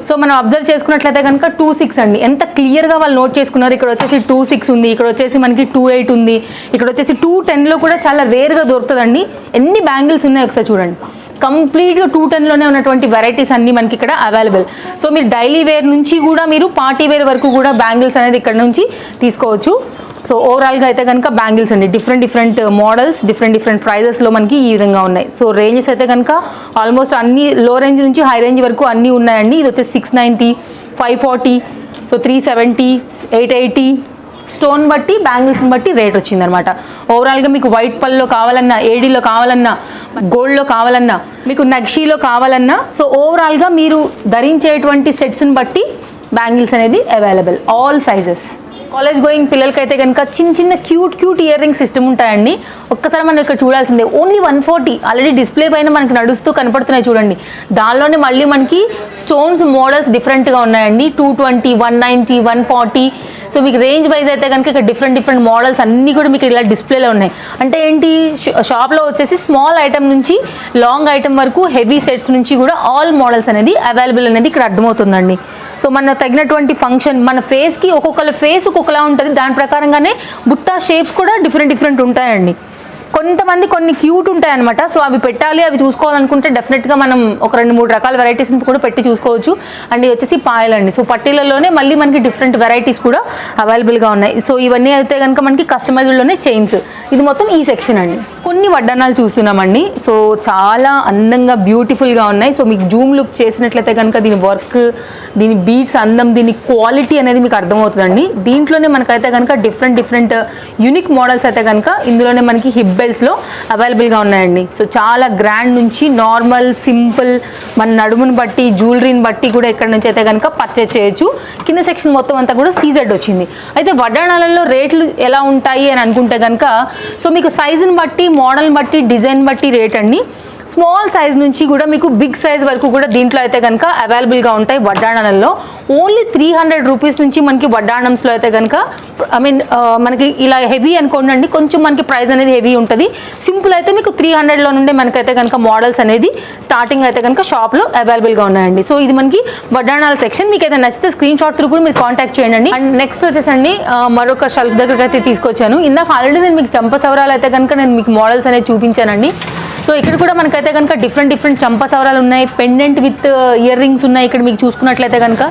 సో మనం అబ్జర్వ్ చేసుకున్నట్లయితే కనుక 26 అండి, ఎంత క్లియర్గా వాళ్ళు నోట్ చేసుకున్నారు. ఇక్కడ వచ్చేసి 26 ఉంది, ఇక్కడ వచ్చేసి మనకి 28 ఉంది, ఇక్కడ వచ్చేసి 210లో కూడా చాలా రేర్గా దొరుకుతుందండి. ఎన్ని బ్యాంగిల్స్ ఉన్నాయి ఒకసారి చూడండి. కంప్లీట్గా 210లోనే ఉన్నటువంటి వెరైటీస్ అన్నీ మనకి ఇక్కడ అవైలబుల్. సో మీరు డైలీ వేర్ నుంచి కూడా మీరు పార్టీ వేర్ వరకు కూడా బ్యాంగిల్స్ అనేది ఇక్కడ నుంచి తీసుకోవచ్చు. సో ఓవరాల్గా అయితే కనుక బ్యాంగిల్స్ అండి డిఫరెంట్ మోడల్స్, డిఫరెంట్ ప్రైజెస్లో మనకి ఈ విధంగా ఉన్నాయి. సో రేంజెస్ అయితే కనుక ఆల్మోస్ట్ అన్ని లో రేంజ్ నుంచి హై రేంజ్ వరకు అన్నీ ఉన్నాయండి. ఇది వచ్చేసి 690, 540, సో 370, 880 స్టోన్ బట్టి, బ్యాంగిల్స్ని బట్టి రేట్ వచ్చిందనమాట. ఓవరాల్గా మీకు వైట్ పల్లో కావాలన్నా, ఏడీలో కావాలన్నా, గోల్డ్లో కావాలన్నా, మీకు నక్షీలో కావాలన్నా, సో ఓవరాల్గా మీరు ధరించేటువంటి సెట్స్ని బట్టి బ్యాంగిల్స్ అనేది available, all sizes. College going పిల్లలకైతే కనుక చిన్న క్యూట్ ఇయర్ రింగ్ సిస్టమ్ ఉంటాయండి. ఒక్కసారి మనం ఇక్కడ చూడాల్సిందే. ఓన్లీ 140, ఆల్రెడీ డిస్ప్లే పైన మనకి నడుస్తూ కనపడుతున్నాయి చూడండి. దానిలోనే మళ్ళీ మనకి స్టోన్స్ మోడల్స్ డిఫరెంట్గా ఉన్నాయండి. 220, 190, 140, సో మీకు రేంజ్ వైజ్ అయితే కనుక ఇక్కడ డిఫరెంట్ మోడల్స్ అన్నీ కూడా మీకు ఇలా డిస్ప్లేలో ఉన్నాయి. అంటే ఏంటి, షాప్లో వచ్చేసి స్మాల్ ఐటమ్ నుంచి లాంగ్ ఐటమ్ వరకు హెవీ సెట్స్ నుంచి కూడా ఆల్ మోడల్స్ అనేది అవైలబుల్ అనేది ఇక్కడ అర్థమవుతుందండి. సో మన తగినటువంటి ఫంక్షన్, మన ఫేస్కి ఒక్కొక్కళ్ళ ఫేస్ ఒక్కొక్కలా ఉంటుంది, దాని ప్రకారంగానే బుట్టా షేప్స్ కూడా డిఫరెంట్ ఉంటాయండి. కొంతమంది కొన్ని క్యూట్ ఉంటాయి అనమాట. సో అవి పెట్టాలి, అవి చూసుకోవాలనుకుంటే డెఫినెట్గా మనం ఒక 2-3 రకాల వెరైటీస్ని కూడా పెట్టి చూసుకోవచ్చు. అండ్ ఇది వచ్చేసి పాయలండి. సో పట్టీలలోనే మళ్ళీ మనకి డిఫరెంట్ వెరైటీస్ కూడా అవైలబుల్గా ఉన్నాయి. సో ఇవన్నీ అయితే కనుక మనకి కస్టమైజ్డ్లోనే చైన్స్. ఇది మొత్తం ఈ సెక్షన్ అండి. కొన్ని వడ్డానాలు చూస్తున్నామండి. సో చాలా అందంగా బ్యూటిఫుల్గా ఉన్నాయి. సో మీకు జూమ్ లుక్ చేసినట్లయితే కనుక దీని వర్క్, దీని బీట్స్ అందం, దీని క్వాలిటీ అనేది మీకు అర్థమవుతుందండి. దీంట్లోనే మనకైతే కనుక డిఫరెంట్ యూనిక్ మోడల్స్ అయితే కనుక ఇందులోనే మనకి హిప్ బెల్ట్స్లో అవైలబుల్గా ఉన్నాయండి. సో చాలా గ్రాండ్ నుంచి నార్మల్, సింపుల్, మన నడుముని బట్టి, జ్యువెలరీని బట్టి కూడా ఇక్కడ నుంచి అయితే కనుక పర్చేజ్ చేయొచ్చు. కింద సెక్షన్ మొత్తం అంతా కూడా సీజెడ్ వచ్చింది. అయితే వడ్డాణాలలో రేట్లు ఎలా ఉంటాయి అని అనుకుంటే కనుక, సో మీకు సైజుని బట్టి, మోడల్ బట్టి, డిజైన్ బట్టి రేట్ అండి. స్మాల్ సైజ్ నుంచి కూడా మీకు బిగ్ సైజ్ వరకు కూడా దీంట్లో అయితే కనుక అవైలబుల్గా ఉంటాయి వడ్డాణాలలో. ఓన్లీ 300 రూపీస్ నుంచి మనకి వడ్డాణంస్లో అయితే కనుక మనకి ఇలా హెవీ అనుకోండి, కొంచెం మనకి ప్రైస్ అనేది హెవీ ఉంటుంది. సింపుల్ అయితే మీకు 300లో నుండే మనకైతే కనుక మోడల్స్ అనేది స్టార్టింగ్ అయితే కనుక షాప్లో అవైలబుల్గా ఉన్నాయండి. సో ఇది మనకి వడ్డాణాల సెక్షన్. మీకు అయితే నచ్చితే స్క్రీన్ షాట్ త్రూ కూడా మీరు కాంటాక్ట్ చేయండి. అండ్ నెక్స్ట్ వచ్చేసండి మరొక షెల్ఫ్ దగ్గరికి అయితే తీసుకొచ్చాను. ఇందాక ఆల్రెడీ నేను మీకు చంప సవరాలు అయితే కనుక నేను మీకు మోడల్స్ అనేది చూపించానండి. సో ఇక్కడ కూడా మనకైతే కనుక డిఫరెంట్ చంప సవరాలు ఉన్నాయి, పెండెంట్ విత్ ఇయర్ రింగ్స్ ఉన్నాయి. ఇక్కడ మీకు చూసుకున్నట్లయితే కనుక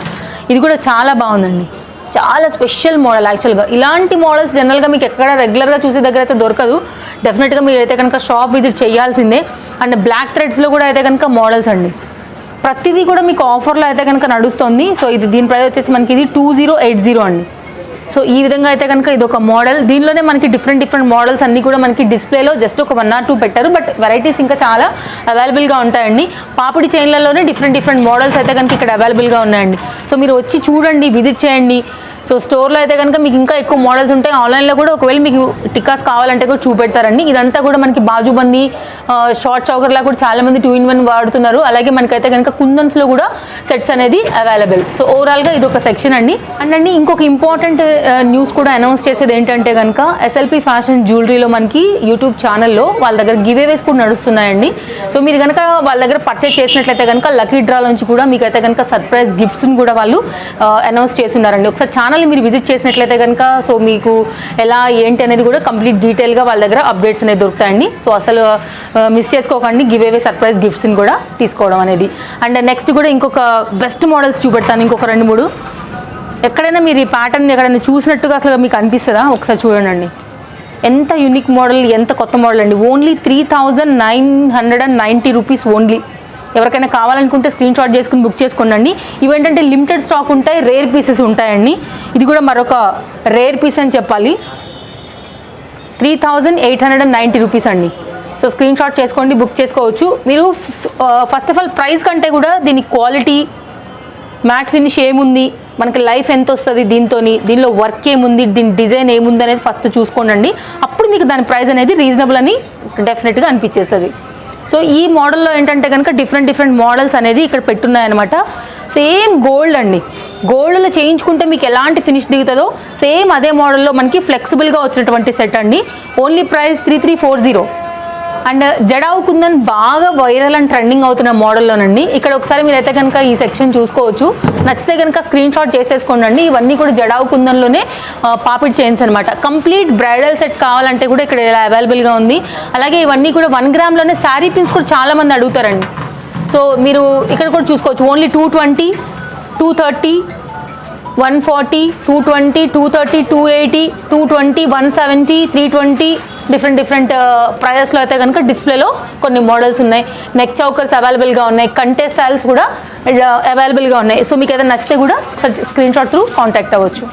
ఇది కూడా చాలా బాగుందండి. చాలా స్పెషల్ మోడల్ యాక్చువల్గా. ఇలాంటి మోడల్స్ జనరల్గా మీకు ఎక్కడ రెగ్యులర్గా చూసే దగ్గర అయితే దొరకదు. డెఫినెట్గా మీరు అయితే కనుక షాప్ విజిట్ చేయాల్సిందే. అండ్ బ్లాక్ థ్రెడ్స్లో కూడా అయితే కనుక మోడల్స్ అండి. ప్రతిదీ కూడా మీకు ఆఫర్లో అయితే కనుక నడుస్తుంది. సో ఇది దీని ప్రైస్ వచ్చేసి మనకి ఇది 2080 అండి. సో ఈ విధంగా అయితే కనుక ఇది ఒక మోడల్. దీనిలోనే మనకి డిఫరెంట్ మోడల్స్ అన్నీ కూడా మనకి డిస్ప్లేలో జస్ట్ ఒక 1 or 2 పెట్టారు. బట్ వెరైటీస్ ఇంకా చాలా అవైలబుల్గా ఉంటాయండి. పాపిడి చైన్లలోనే డిఫరెంట్ మోడల్స్ అయితే కనుక ఇక్కడ అవైలబుల్గా ఉన్నాయండి. సో మీరు వచ్చి చూడండి, విజిట్ చేయండి. సో స్టోర్లో అయితే కనుక మీకు ఇంకా ఎక్కువ మోడల్స్ ఉంటాయి. ఆన్లైన్లో కూడా ఒకవేళ మీకు టిక్కాస్ కావాలంటే కూడా చూపెడతారండి. ఇదంతా కూడా మనకి బాజుబందీ, షార్ట్ చౌకర్లా కూడా చాలామంది 2-in-1 వాడుతున్నారు. అలాగే మనకైతే కనుక కుందన్స్లో కూడా సెట్స్ అనేది అవైలబుల్. సో ఓవరాల్గా ఇది ఒక సెక్షన్ అండి. అండ్ ఇంకొక ఇంపార్టెంట్ న్యూస్ కూడా అనౌన్స్ చేసేది ఏంటంటే కనుక SLP ఫ్యాషన్ జ్యువెలరీలో మనకి యూట్యూబ్ ఛానల్లో వాళ్ళ దగ్గర గివేవేస్ కూడా నడుస్తున్నాయండి. సో మీరు కనుక వాళ్ళ దగ్గర పర్చేస్ చేసినట్లయితే కనుక లక్కీ డ్రా నుంచి కూడా మీకు అయితే కనుక సర్ప్రైజ్ గిఫ్ట్స్ని కూడా వాళ్ళు అనౌన్స్ చేస్తున్నారండి. ఒకసారి ఛానల్ని మీరు విజిట్ చేసినట్లయితే కనుక సో మీకు ఎలా ఏంటి అనేది కూడా కంప్లీట్ డీటెయిల్గా వాళ్ళ దగ్గర అప్డేట్స్ అనేది దొరుకుతాయండి. సో అసలు మిస్ చేసుకోకండి గివేవే సర్ప్రైజ్ గిఫ్ట్స్ని కూడా తీసుకోవడం అనేది. అండ్ నెక్స్ట్ కూడా ఇంకొక బెస్ట్ మోడల్స్ చూపెడతాను, ఇంకొక 2-3. ఎక్కడైనా మీరు ఈ ప్యాటర్న్ ఎక్కడైనా చూసినట్టుగా అసలు మీకు అనిపిస్తుందా? ఒకసారి చూడండి. ఎంత యూనిక్ మోడల్, ఎంత కొత్త మోడల్ అండి. Only 3990 rupees only. ఎవరికైనా కావాలనుకుంటే స్క్రీన్ షాట్ చేసుకుని బుక్ చేసుకోండి. ఇవేంటంటే లిమిటెడ్ స్టాక్ ఉంటాయి, రేర్ పీసెస్ ఉంటాయండి. ఇది కూడా మరొక రేర్ పీస్ అని చెప్పాలి. 3890 రూపీస్ అండి. సో స్క్రీన్ షాట్ చేసుకోండి, బుక్ చేసుకోవచ్చు మీరు. ఫస్ట్ ఆఫ్ ఆల్ ప్రైస్ కంటే కూడా దీని క్వాలిటీ, మ్యాట్ ఫినిష్ ఏముంది, మనకి లైఫ్ ఎంత వస్తుంది దీనిలో వర్క్ ఏముంది, దీని డిజైన్ ఏముంది అనేది ఫస్ట్ చూసుకోండి. అప్పుడు మీకు దాని ప్రైస్ అనేది రీజనబుల్ అని డెఫినెట్గా అనిపించేస్తుంది. సో ఈ మోడల్లో ఏంటంటే కనుక డిఫరెంట్ మోడల్స్ అనేది ఇక్కడ పెట్టున్నాయన్నమాట. సేమ్ గోల్డ్ అండి. గోల్డ్లో చేయించుకుంటే మీకు ఎలాంటి ఫినిష్ దిగుతుందో సేమ్ అదే మోడల్లో మనకి ఫ్లెక్సిబుల్గా వచ్చినటువంటి సెట్ అండి. Only price 3340. And jadau kundan బాగా వైరల్ అండ్ ట్రెండింగ్ అవుతున్న మోడల్లోనండి. ఇక్కడ ఒకసారి మీరైతే కనుక ఈ సెక్షన్ చూసుకోవచ్చు. నచ్చితే కనుక స్క్రీన్ షాట్ చేసేసుకోండి. ఇవన్నీ కూడా జడావు కుందన్లోనే పాపిడ్ చైన్స్ అనమాట. కంప్లీట్ బ్రైడల్ సెట్ కావాలంటే కూడా ఇక్కడ ఇలా అవైలబుల్గా ఉంది. అలాగే ఇవన్నీ కూడా 1 గ్రామ్లోనే శారీ పిన్స్ కూడా చాలామంది అడుగుతారండి. సో మీరు ఇక్కడ కూడా చూసుకోవచ్చు. ఓన్లీ 220, 230, 140, 220, 230, 280, 220, 170, 320 డిఫరెంట్ ప్రైజెస్లో అయితే కనుక డిస్ప్లేలో కొన్ని మోడల్స్ ఉన్నాయి. నెక్ చౌకర్స్ అవైలబుల్గా ఉన్నాయి, కంటే స్టైల్స్ కూడా అవైలబుల్గా ఉన్నాయి. సో మీకు ఏదైనా నచ్చితే కూడా స్క్రీన్ షాట్ త్రూ కాంటాక్ట్ అవ్వచ్చు.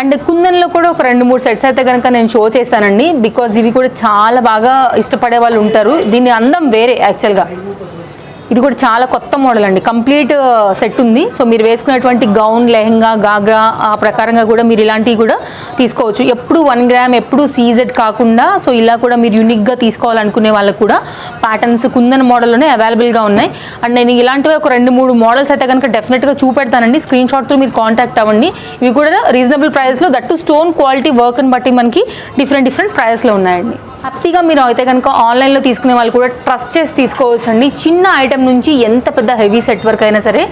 అండ్ కుందన్లో కూడా ఒక 2-3 సెట్స్ అయితే కనుక నేను షో చేస్తానండి. బికాజ్ ఇవి కూడా చాలా బాగా ఇష్టపడే వాళ్ళు ఉంటారు. దీని అందం వేరే యాక్చువల్గా. ఇది కూడా చాలా కొత్త మోడల్ అండి, కంప్లీట్ సెట్ ఉంది. సో మీరు వేసుకున్నటువంటి గౌన్, లెహంగా, గాగ్రా ఆ ప్రకారంగా కూడా మీరు ఇలాంటివి కూడా తీసుకోవచ్చు. ఎప్పుడు 1 గ్రామ్, ఎప్పుడు సీజెడ్ కాకుండా సో ఇలా కూడా మీరు యూనిక్గా తీసుకోవాలనుకునే వాళ్ళకు కూడా ప్యాటర్న్స్ కుందన్ మోడల్లోనే అవైలబుల్గా ఉన్నాయి. అండ్ నేను ఇలాంటివి ఒక 2-3 మోడల్స్ అయితే కనుక డెఫినెట్గా చూపెడతానండి. స్క్రీన్ షాట్తో మీరు కాంటాక్ట్ అవ్వండి. ఇవి కూడా రీజనబుల్ ప్రైస్లో, దట్టు స్టోన్ క్వాలిటీ వర్క్ని బట్టి మనకి డిఫరెంట్ ప్రైస్లో ఉన్నాయండి. హ్యాపీగా మీరు అయితే కనుక ఆన్లైన్లో తీసుకునే వాళ్ళు కూడా ట్రస్ట్ చేసి తీసుకోవచ్చు అండి. చిన్న ఐటమ్ నుంచి ఎంత పెద్ద హెవీ సెట్ వర్క్ అయినా సరే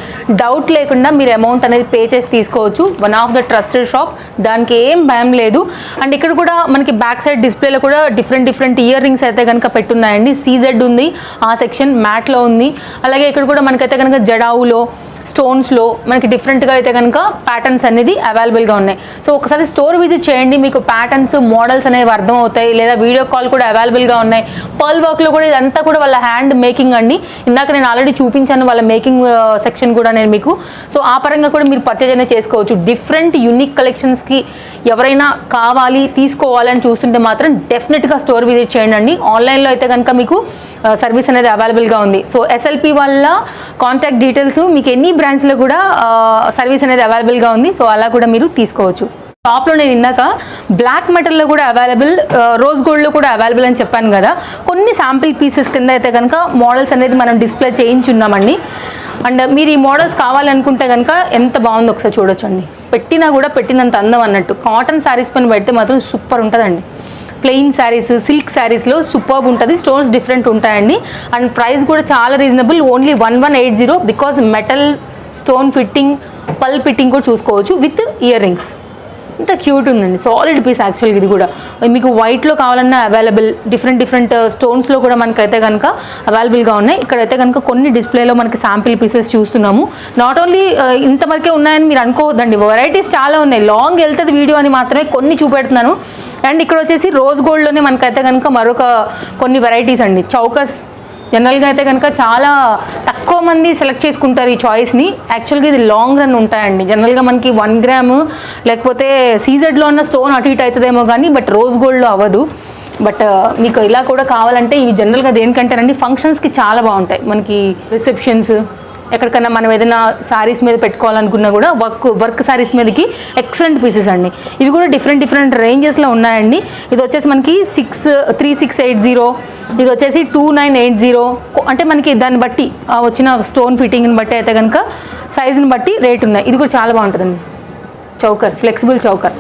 డౌట్ లేకుండా మీరు అమౌంట్ అనేది పే చేసి తీసుకోవచ్చు. One of the trusted shop, దానికి ఏం భయం లేదు. అండ్ ఇక్కడ కూడా మనకి బ్యాక్ సైడ్ డిస్ప్లేలో కూడా డిఫరెంట్ ఇయర్ రింగ్స్ అయితే కనుక పెట్టున్నాయండి. సీజెడ్ ఉంది, ఆ సెక్షన్ మ్యాట్లో ఉంది. అలాగే ఇక్కడ కూడా మనకైతే కనుక జడావులో, స్టోన్స్లో మనకి డిఫరెంట్గా అయితే కనుక ప్యాటర్న్స్ అనేది అవైలబుల్గా ఉన్నాయి. సో ఒకసారి స్టోర్ విజిట్ చేయండి, మీకు ప్యాటర్న్స్, మోడల్స్ అనేవి అర్థమవుతాయి. లేదా వీడియో కాల్ కూడా అవైలబుల్గా ఉన్నాయి. పర్ల్ వర్క్లో కూడా ఇదంతా కూడా వాళ్ళ హ్యాండ్ మేకింగ్ అండి. ఇందాక నేను ఆల్రెడీ చూపించాను వాళ్ళ మేకింగ్ సెక్షన్ కూడా నేను మీకు. సో ఆ పరంగా కూడా మీరు పర్చేజ్ అనేది చేసుకోవచ్చు. డిఫరెంట్ యూనిక్ కలెక్షన్స్కి ఎవరైనా కావాలి, తీసుకోవాలని చూస్తుంటే మాత్రం డెఫినెట్గా స్టోర్ విజిట్ చేయండి అండి. ఆన్లైన్లో అయితే కనుక మీకు సర్వీస్ అనేది అవైలబుల్గా ఉంది. సో ఎస్ఎల్పి వాళ్ళ కాంటాక్ట్ డీటెయిల్స్ మీకు ఎన్ని బ్రాంచ్లో కూడా సర్వీస్ అనేది అవైలబుల్గా ఉంది. సో అలా కూడా మీరు తీసుకోవచ్చు. టాప్లో నేను ఇందాక బ్లాక్ మెటల్లో కూడా అవైలబుల్, రోజ్ గోల్డ్లో కూడా అవైలబుల్ అని చెప్పాను కదా. కొన్ని శాంపిల్ పీసెస్ కింద అయితే కనుక మోడల్స్ అనేది మనం డిస్ప్లే చేయించున్నామండి. అండ్ మీరు ఈ మోడల్స్ కావాలనుకుంటే కనుక ఎంత బాగుందో ఒకసారి చూడొచ్చండి. పెట్టినా కూడా పెట్టినంత అందం అన్నట్టు. కాటన్ శారీస్ పైన పెడితే మాత్రం సూపర్ ఉంటుందండి. ప్లెయిన్ శారీస్, సిల్క్ శారీస్లో సూపర్బ్ ఉంటుంది. స్టోన్స్ డిఫరెంట్ ఉంటాయండి. అండ్ ప్రైస్ కూడా చాలా reasonable, only 1180. Because metal, stone fitting, పల్ ఫిట్టింగ్ కూడా చూసుకోవచ్చు విత్ ఇయర్ రింగ్స్. ఇంత క్యూట్ ఉందండి, సాలిడ్ పీస్ యాక్చువల్గా. ఇది కూడా మీకు వైట్లో కావాలన్నా అవైలబుల్, డిఫరెంట్ స్టోన్స్లో కూడా మనకైతే కనుక అవైలబుల్గా ఉన్నాయి. ఇక్కడైతే కనుక కొన్ని డిస్ప్లేలో మనకి శాంపిల్ పీసెస్ చూస్తున్నాము. నాట్ ఓన్లీ ఇంతవరకే ఉన్నాయని మీరు అనుకోవద్దండి, వెరైటీస్ చాలా ఉన్నాయి. లాంగ్ వెళ్తుంది వీడియో అని మాత్రమే కొన్ని చూపెడుతున్నాను. అండ్ ఇక్కడ వచ్చేసి రోజ్ గోల్డ్లోనే మనకైతే కనుక మరొక కొన్ని వెరైటీస్ అండి. చౌకస్ జనరల్గా అయితే కనుక చాలా తక్కువ మంది సెలెక్ట్ చేసుకుంటారు ఈ చాయిస్ని. యాక్చువల్గా ఇది లాంగ్ రన్ ఉంటాయండి. జనరల్గా మనకి 1 గ్రామ్ లేకపోతే సీజెడ్లో ఉన్న స్టోన్ అటు ఇటు అవుతుందేమో కానీ బట్ రోజ్ గోల్డ్లో అవ్వదు. బట్ మీకు ఇలా కూడా కావాలంటే ఇవి జనరల్గా దేనికంటేనండి ఫంక్షన్స్కి చాలా బాగుంటాయి. మనకి రిసెప్షన్స్, ఎక్కడికన్నా మనం ఏదైనా శారీస్ మీద పెట్టుకోవాలనుకున్నా కూడా వర్క్ శారీస్ మీదకి ఎక్సలెంట్ పీసెస్ అండి. ఇవి కూడా డిఫరెంట్ రేంజెస్లో ఉన్నాయండి. ఇది వచ్చేసి మనకి 3680, ఇది వచ్చేసి 2980. అంటే మనకి దాన్ని బట్టి వచ్చిన స్టోన్ ఫిట్టింగ్ని బట్టి అయితే కనుక సైజుని బట్టి రేట్ ఉన్నాయి. ఇది కూడా చాలా బాగుంటుందండి. చౌకర్, ఫ్లెక్సిబుల్ చౌకర్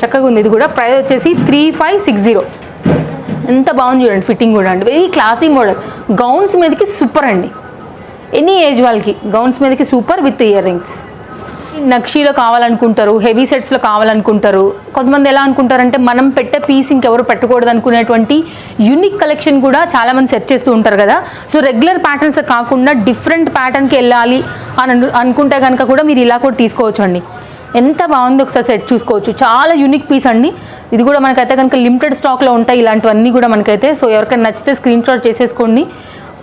చక్కగా ఉంది. ఇది కూడా ప్రైస్ వచ్చేసి 3560. ఎంత బాగుంది చూడండి, ఫిట్టింగ్ కూడా అండి. Very classy model. గౌన్స్ మీదకి సూపర్ అండి. ఎనీ ఏజ్ వాళ్ళకి గౌన్స్ మీదకి సూపర్ విత్ ఇయర్ రింగ్స్. నక్షీలో కావాలనుకుంటారు, హెవీ సెట్స్లో కావాలనుకుంటారు. కొంతమంది ఎలా అనుకుంటారంటే మనం పెట్టే పీస్ ఇంకెవరు పెట్టకూడదు అనుకునేటువంటి యూనిక్ కలెక్షన్ కూడా చాలామంది సెట్ చేస్తూ ఉంటారు కదా. సో రెగ్యులర్ ప్యాటర్న్స్ కాకుండా డిఫరెంట్ ప్యాటర్న్కి వెళ్ళాలి అని అనుకుంటే కనుక కూడా మీరు ఇలా కూడా తీసుకోవచ్చు అండి. ఎంత బాగుంది ఒకసారి సెట్ చూసుకోవచ్చు. చాలా యూనిక్ పీస్ అండి. ఇది కూడా మనకైతే కనుక లిమిటెడ్ స్టాక్లో ఉంటాయి ఇలాంటివన్నీ కూడా మనకైతే. సో ఎవరికైనా నచ్చితే స్క్రీన్ షాట్ చేసేసుకోండి.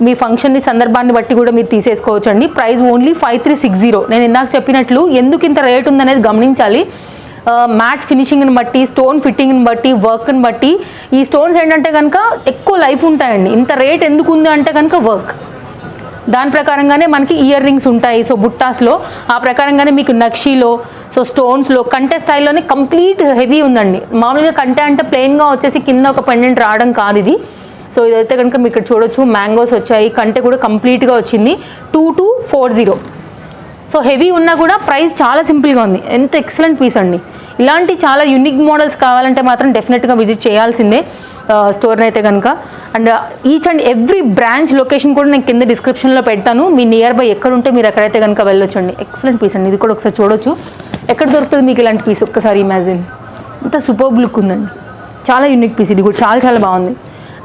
మీ ఫంక్షన్ని, సందర్భాన్ని బట్టి కూడా మీరు తీసేసుకోవచ్చు అండి. Price only 5360. నేను ఇందాక చెప్పినట్లు ఎందుకు ఇంత రేట్ ఉందనేది గమనించాలి. మ్యాట్ ఫినిషింగ్ని బట్టి, స్టోన్ ఫిట్టింగ్ని బట్టి, వర్క్ని బట్టి ఈ స్టోన్స్ ఏంటంటే కనుక ఎక్కువ లైఫ్ ఉంటాయండి. ఇంత రేట్ ఎందుకు ఉంది అంటే కనుక వర్క్, దాని ప్రకారంగానే మనకి ఇయర్ రింగ్స్ ఉంటాయి. సో బుట్టాస్లో ఆ ప్రకారంగానే మీకు నక్షీలో, సో స్టోన్స్లో కంటే స్టైల్లోనే కంప్లీట్ హెవీ ఉందండి. మామూలుగా కంటే అంటే ప్లెయిన్గా వచ్చేసి కింద ఒక పెండెంట్ రావడం కాదు ఇది. సో ఇదైతే కనుక మీకు ఇక్కడ చూడొచ్చు, మ్యాంగోస్ వచ్చాయి, కంటే కూడా కంప్లీట్గా వచ్చింది. 2240. సో హెవీ ఉన్నా కూడా ప్రైస్ చాలా సింపుల్గా ఉంది. ఎంత ఎక్సలెంట్ పీస్ అండి. ఇలాంటి చాలా యూనిక్ మోడల్స్ కావాలంటే మాత్రం డెఫినెట్గా విజిట్ చేయాల్సిందే స్టోర్ని అయితే కనుక. And each and every branch location కూడా నేను కింద డిస్క్రిప్షన్లో పెడతాను. మీ నియర్ బై ఎక్కడ ఉంటే మీరు ఎక్కడైతే కనుక వెళ్ళొచ్చండి. ఎక్సలెంట్ పీస్ అండి. ఇది కూడా ఒకసారి చూడొచ్చు. ఎక్కడ దొరుకుతుంది మీకు ఇలాంటి పీస్ ఒక్కసారి ఇమాజిన్. అంత సూపర్బ్ లుక్ ఉందండి. చాలా యూనిక్ పీస్. ఇది కూడా చాలా బాగుంది.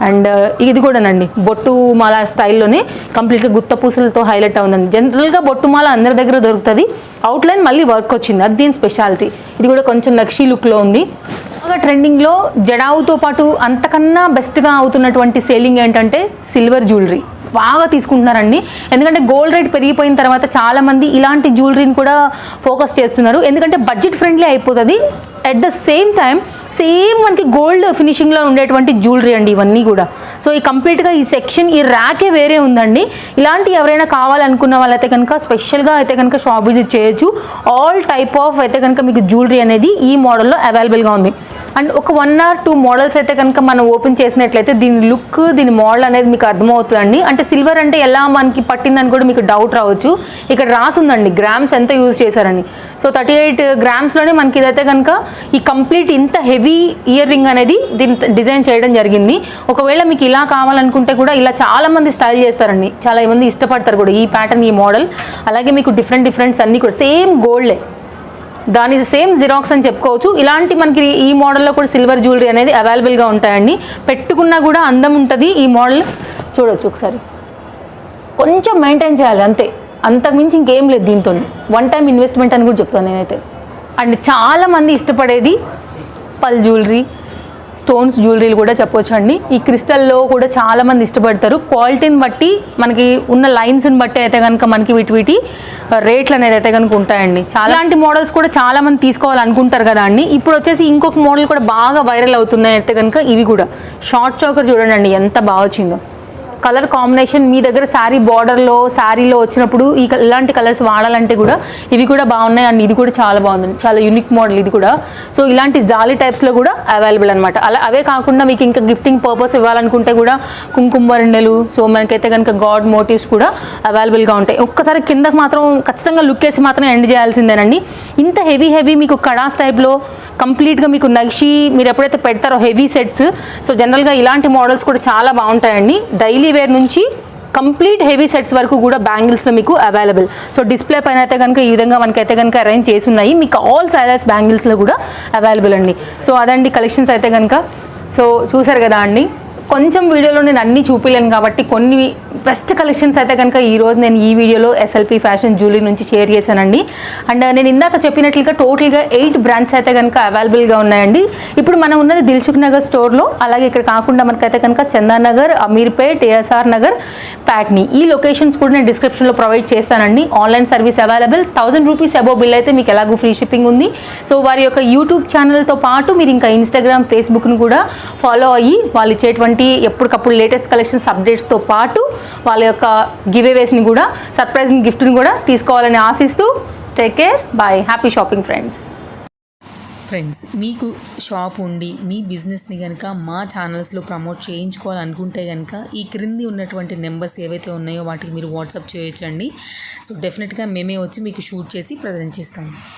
అండ్ ఇది కూడానండి బొట్టు మాల స్టైల్లోనే కంప్లీట్గా గుత్త పూసలతో హైలైట్ అవుందండి. జనరల్గా బొట్టు మాల అందరి దగ్గర దొరుకుతుంది, అవుట్లైన్ మళ్ళీ వర్క్ వచ్చింది, అది దీని స్పెషాలిటీ. ఇది కూడా కొంచెం నక్షీ లుక్లో ఉంది. బాగా ట్రెండింగ్లో జడావుతో పాటు అంతకన్నా బెస్ట్గా అవుతున్నటువంటి సేలింగ్ ఏంటంటే సిల్వర్ జ్యువెలరీ బాగా తీసుకుంటున్నారండి. ఎందుకంటే గోల్డ్ రేట్ పెరిగిపోయిన తర్వాత చాలామంది ఇలాంటి జ్యువెలరీని కూడా ఫోకస్ చేస్తున్నారు. ఎందుకంటే బడ్జెట్ ఫ్రెండ్లీ అయిపోతుంది, at the same time same మనకి గోల్డ్ ఫినిషింగ్లో ఉండేటువంటి జ్యువెలరీ అండి ఇవన్నీ కూడా. సో ఈ కంప్లీట్గా ఈ సెక్షన్ ఈ ర్యాకే వేరే ఉందండి. ఇలాంటి ఎవరైనా కావాలనుకున్న వాళ్ళైతే కనుక స్పెషల్గా అయితే కనుక షాప్ విజిట్ చేయొచ్చు. ఆల్ టైప్ ఆఫ్ అయితే కనుక మీకు జ్యువెలరీ అనేది ఈ మోడల్లో అవైలబుల్గా ఉంది. అండ్ ఒక 1 or 2 మోడల్స్ అయితే కనుక మనం ఓపెన్ చేసినట్లయితే దీని లుక్, దీని మోడల్ అనేది మీకు అర్థమవుతుందండి. అంటే సిల్వర్ అంటే ఎలా మనకి పట్టిందని కూడా మీకు డౌట్ రావచ్చు. ఇక్కడ రాసుందండి గ్రామ్స్ ఎంత యూజ్ చేశారని. సో 38 గ్రామ్స్లోనే మనకి ఇదైతే కనుక ఈ కంప్లీట్ ఇంత హెవీ ఇయర్ రింగ్ అనేది దీన్ని డిజైన్ చేయడం జరిగింది. ఒకవేళ మీకు ఇలా కావాలనుకుంటే కూడా ఇలా చాలామంది స్టైల్ చేస్తారండి, చాలా మంది ఇష్టపడతారు కూడా ఈ ప్యాటర్న్, ఈ మోడల్. అలాగే మీకు డిఫరెంట్స్ అన్నీ కూడా సేమ్ గోల్డే, దాని సేమ్ జిరాక్స్ అని చెప్పుకోవచ్చు. ఇలాంటి మనకి ఈ మోడల్లో కూడా సిల్వర్ జ్యువెలరీ అనేది అవైలబుల్గా ఉంటాయండి. పెట్టుకున్నా కూడా అందం ఉంటుంది. ఈ మోడల్ చూడొచ్చు ఒకసారి, కొంచెం మెయింటైన్ చేయాలి అంతే, అంతకుమించి ఇంకేం లేదు దీంతో. 1 time ఇన్వెస్ట్మెంట్ అని కూడా చెప్తాను నేనైతే. అండ్ చాలామంది ఇష్టపడేది పల్ జ్యువెలరీ, స్టోన్స్ జ్యువెలరీలు కూడా చెప్పొచ్చు అండి. ఈ క్రిస్టల్లో కూడా చాలామంది ఇష్టపడతారు. క్వాలిటీని బట్టి మనకి ఉన్న లైన్స్ని బట్టి అయితే కనుక మనకి వీటి రేట్లు అనేది అయితే కనుక ఉంటాయండి. చాలాంటి మోడల్స్ కూడా చాలామంది తీసుకోవాలనుకుంటారు కదా అండి. ఇప్పుడు వచ్చేసి ఇంకొక మోడల్ కూడా బాగా వైరల్ అవుతున్నాయి అయితే కనుక ఇవి కూడా షార్ట్ చోకర్ చూడండి ఎంత బాగా వచ్చిందో. కలర్ కాంబినేషన్ మీ దగ్గర శారీ బార్డర్లో, శారీలో వచ్చినప్పుడు ఇలాంటి కలర్స్ వాడాలంటే కూడా ఇవి కూడా బాగున్నాయి. అండ్ ఇది కూడా చాలా బాగుంది, చాలా యూనిక్ మోడల్ ఇది కూడా. సో ఇలాంటి జాలీ టైప్స్లో కూడా అవైలబుల్ అనమాట. అవే కాకుండా మీకు ఇంకా గిఫ్టింగ్ పర్పస్ ఇవ్వాలనుకుంటే కూడా కుంకుమ రిండెలు, సో మనకైతే కనుక గాడ్ మోటివ్స్ కూడా అవైలబుల్గా ఉంటాయి. ఒక్కసారి కిందకు మాత్రం ఖచ్చితంగా లుక్ వేసి మాత్రం ఎండ్ చేయాల్సిందేనండి. ఇంత హెవీ మీకు కడాస్ టైప్లో కంప్లీట్గా మీకు నక్షి మీరు ఎప్పుడైతే పెడతారో హెవీ సెట్స్, సో జనరల్గా ఇలాంటి మోడల్స్ కూడా చాలా బాగుంటాయండి. డైలీ వేర్ నుంచి కంప్లీట్ హెవీ సెట్స్ వరకు కూడా బ్యాంగిల్స్లో మీకు అవైలబుల్. సో డిస్ప్లే పైన అయితే కనుక ఈ విధంగా మనకైతే కనుక అరేంజ్ చేసి ఉన్నాయి. మీకు ఆల్ సైజెస్ బ్యాంగిల్స్లో కూడా అవైలబుల్ అండి. సో అదండి కలెక్షన్స్ అయితే కనుక. సో చూసారు కదా అండి, కొంచెం వీడియోలో నేను అన్నీ చూపించలేను కాబట్టి కొన్ని బెస్ట్ కలెక్షన్స్ అయితే కనుక ఈరోజు నేను ఈ వీడియోలో ఎస్ఎల్పి ఫ్యాషన్ జ్యువెలరీ నుంచి షేర్ చేశానండి. అండ్ నేను ఇందాక చెప్పినట్లుగా టోటల్గా 8 బ్రాండ్స్ అయితే కనుక అవైలబుల్గా ఉన్నాయండి. ఇప్పుడు మనం ఉన్నది దిల్సుఖ్ నగర్ స్టోర్లో, అలాగే ఇక్కడ కాకుండా మనకైతే కనుక చందానగర్, అమీర్పేట్, ఏఎస్ఆర్ నగర్, ప్యాట్నీ, ఈ లొకేషన్స్ కూడా నేను డిస్క్రిప్షన్లో ప్రొవైడ్ చేస్తానండి. Online service available. 1000 rupees above bill అయితే మీకు ఎలాగో ఫ్రీ షిప్పింగ్ ఉంది. సో వారి యొక్క యూట్యూబ్ ఛానల్తో పాటు మీరు ఇంకా ఇన్స్టాగ్రామ్, ఫేస్బుక్ను కూడా ఫాలో అయ్యి వాళ్ళు ఇచ్చేటువంటి ఎప్పటికప్పుడు లేటెస్ట్ కలెక్షన్స్ అప్డేట్స్తో పాటు వాళ్ళ యొక్క గివ్ అవేస్ని కూడా, సర్ప్రైజింగ్ గిఫ్ట్ని కూడా తీసుకోవాలని ఆశిస్తూ take care, bye, happy shopping friends. మీకు షాప్ ఉండి మీ బిజినెస్ని కనుక మా ఛానల్స్లో ప్రమోట్ చేయించుకోవాలనుకుంటే కనుక ఈ క్రింది ఉన్నటువంటి నెంబర్స్ ఏవైతే ఉన్నాయో వాటికి మీరు వాట్సాప్ చేయొచ్చండి. సో డెఫినెట్గా మేమే వచ్చి మీకు షూట్ చేసి ప్రజెంట్ చేస్తాము.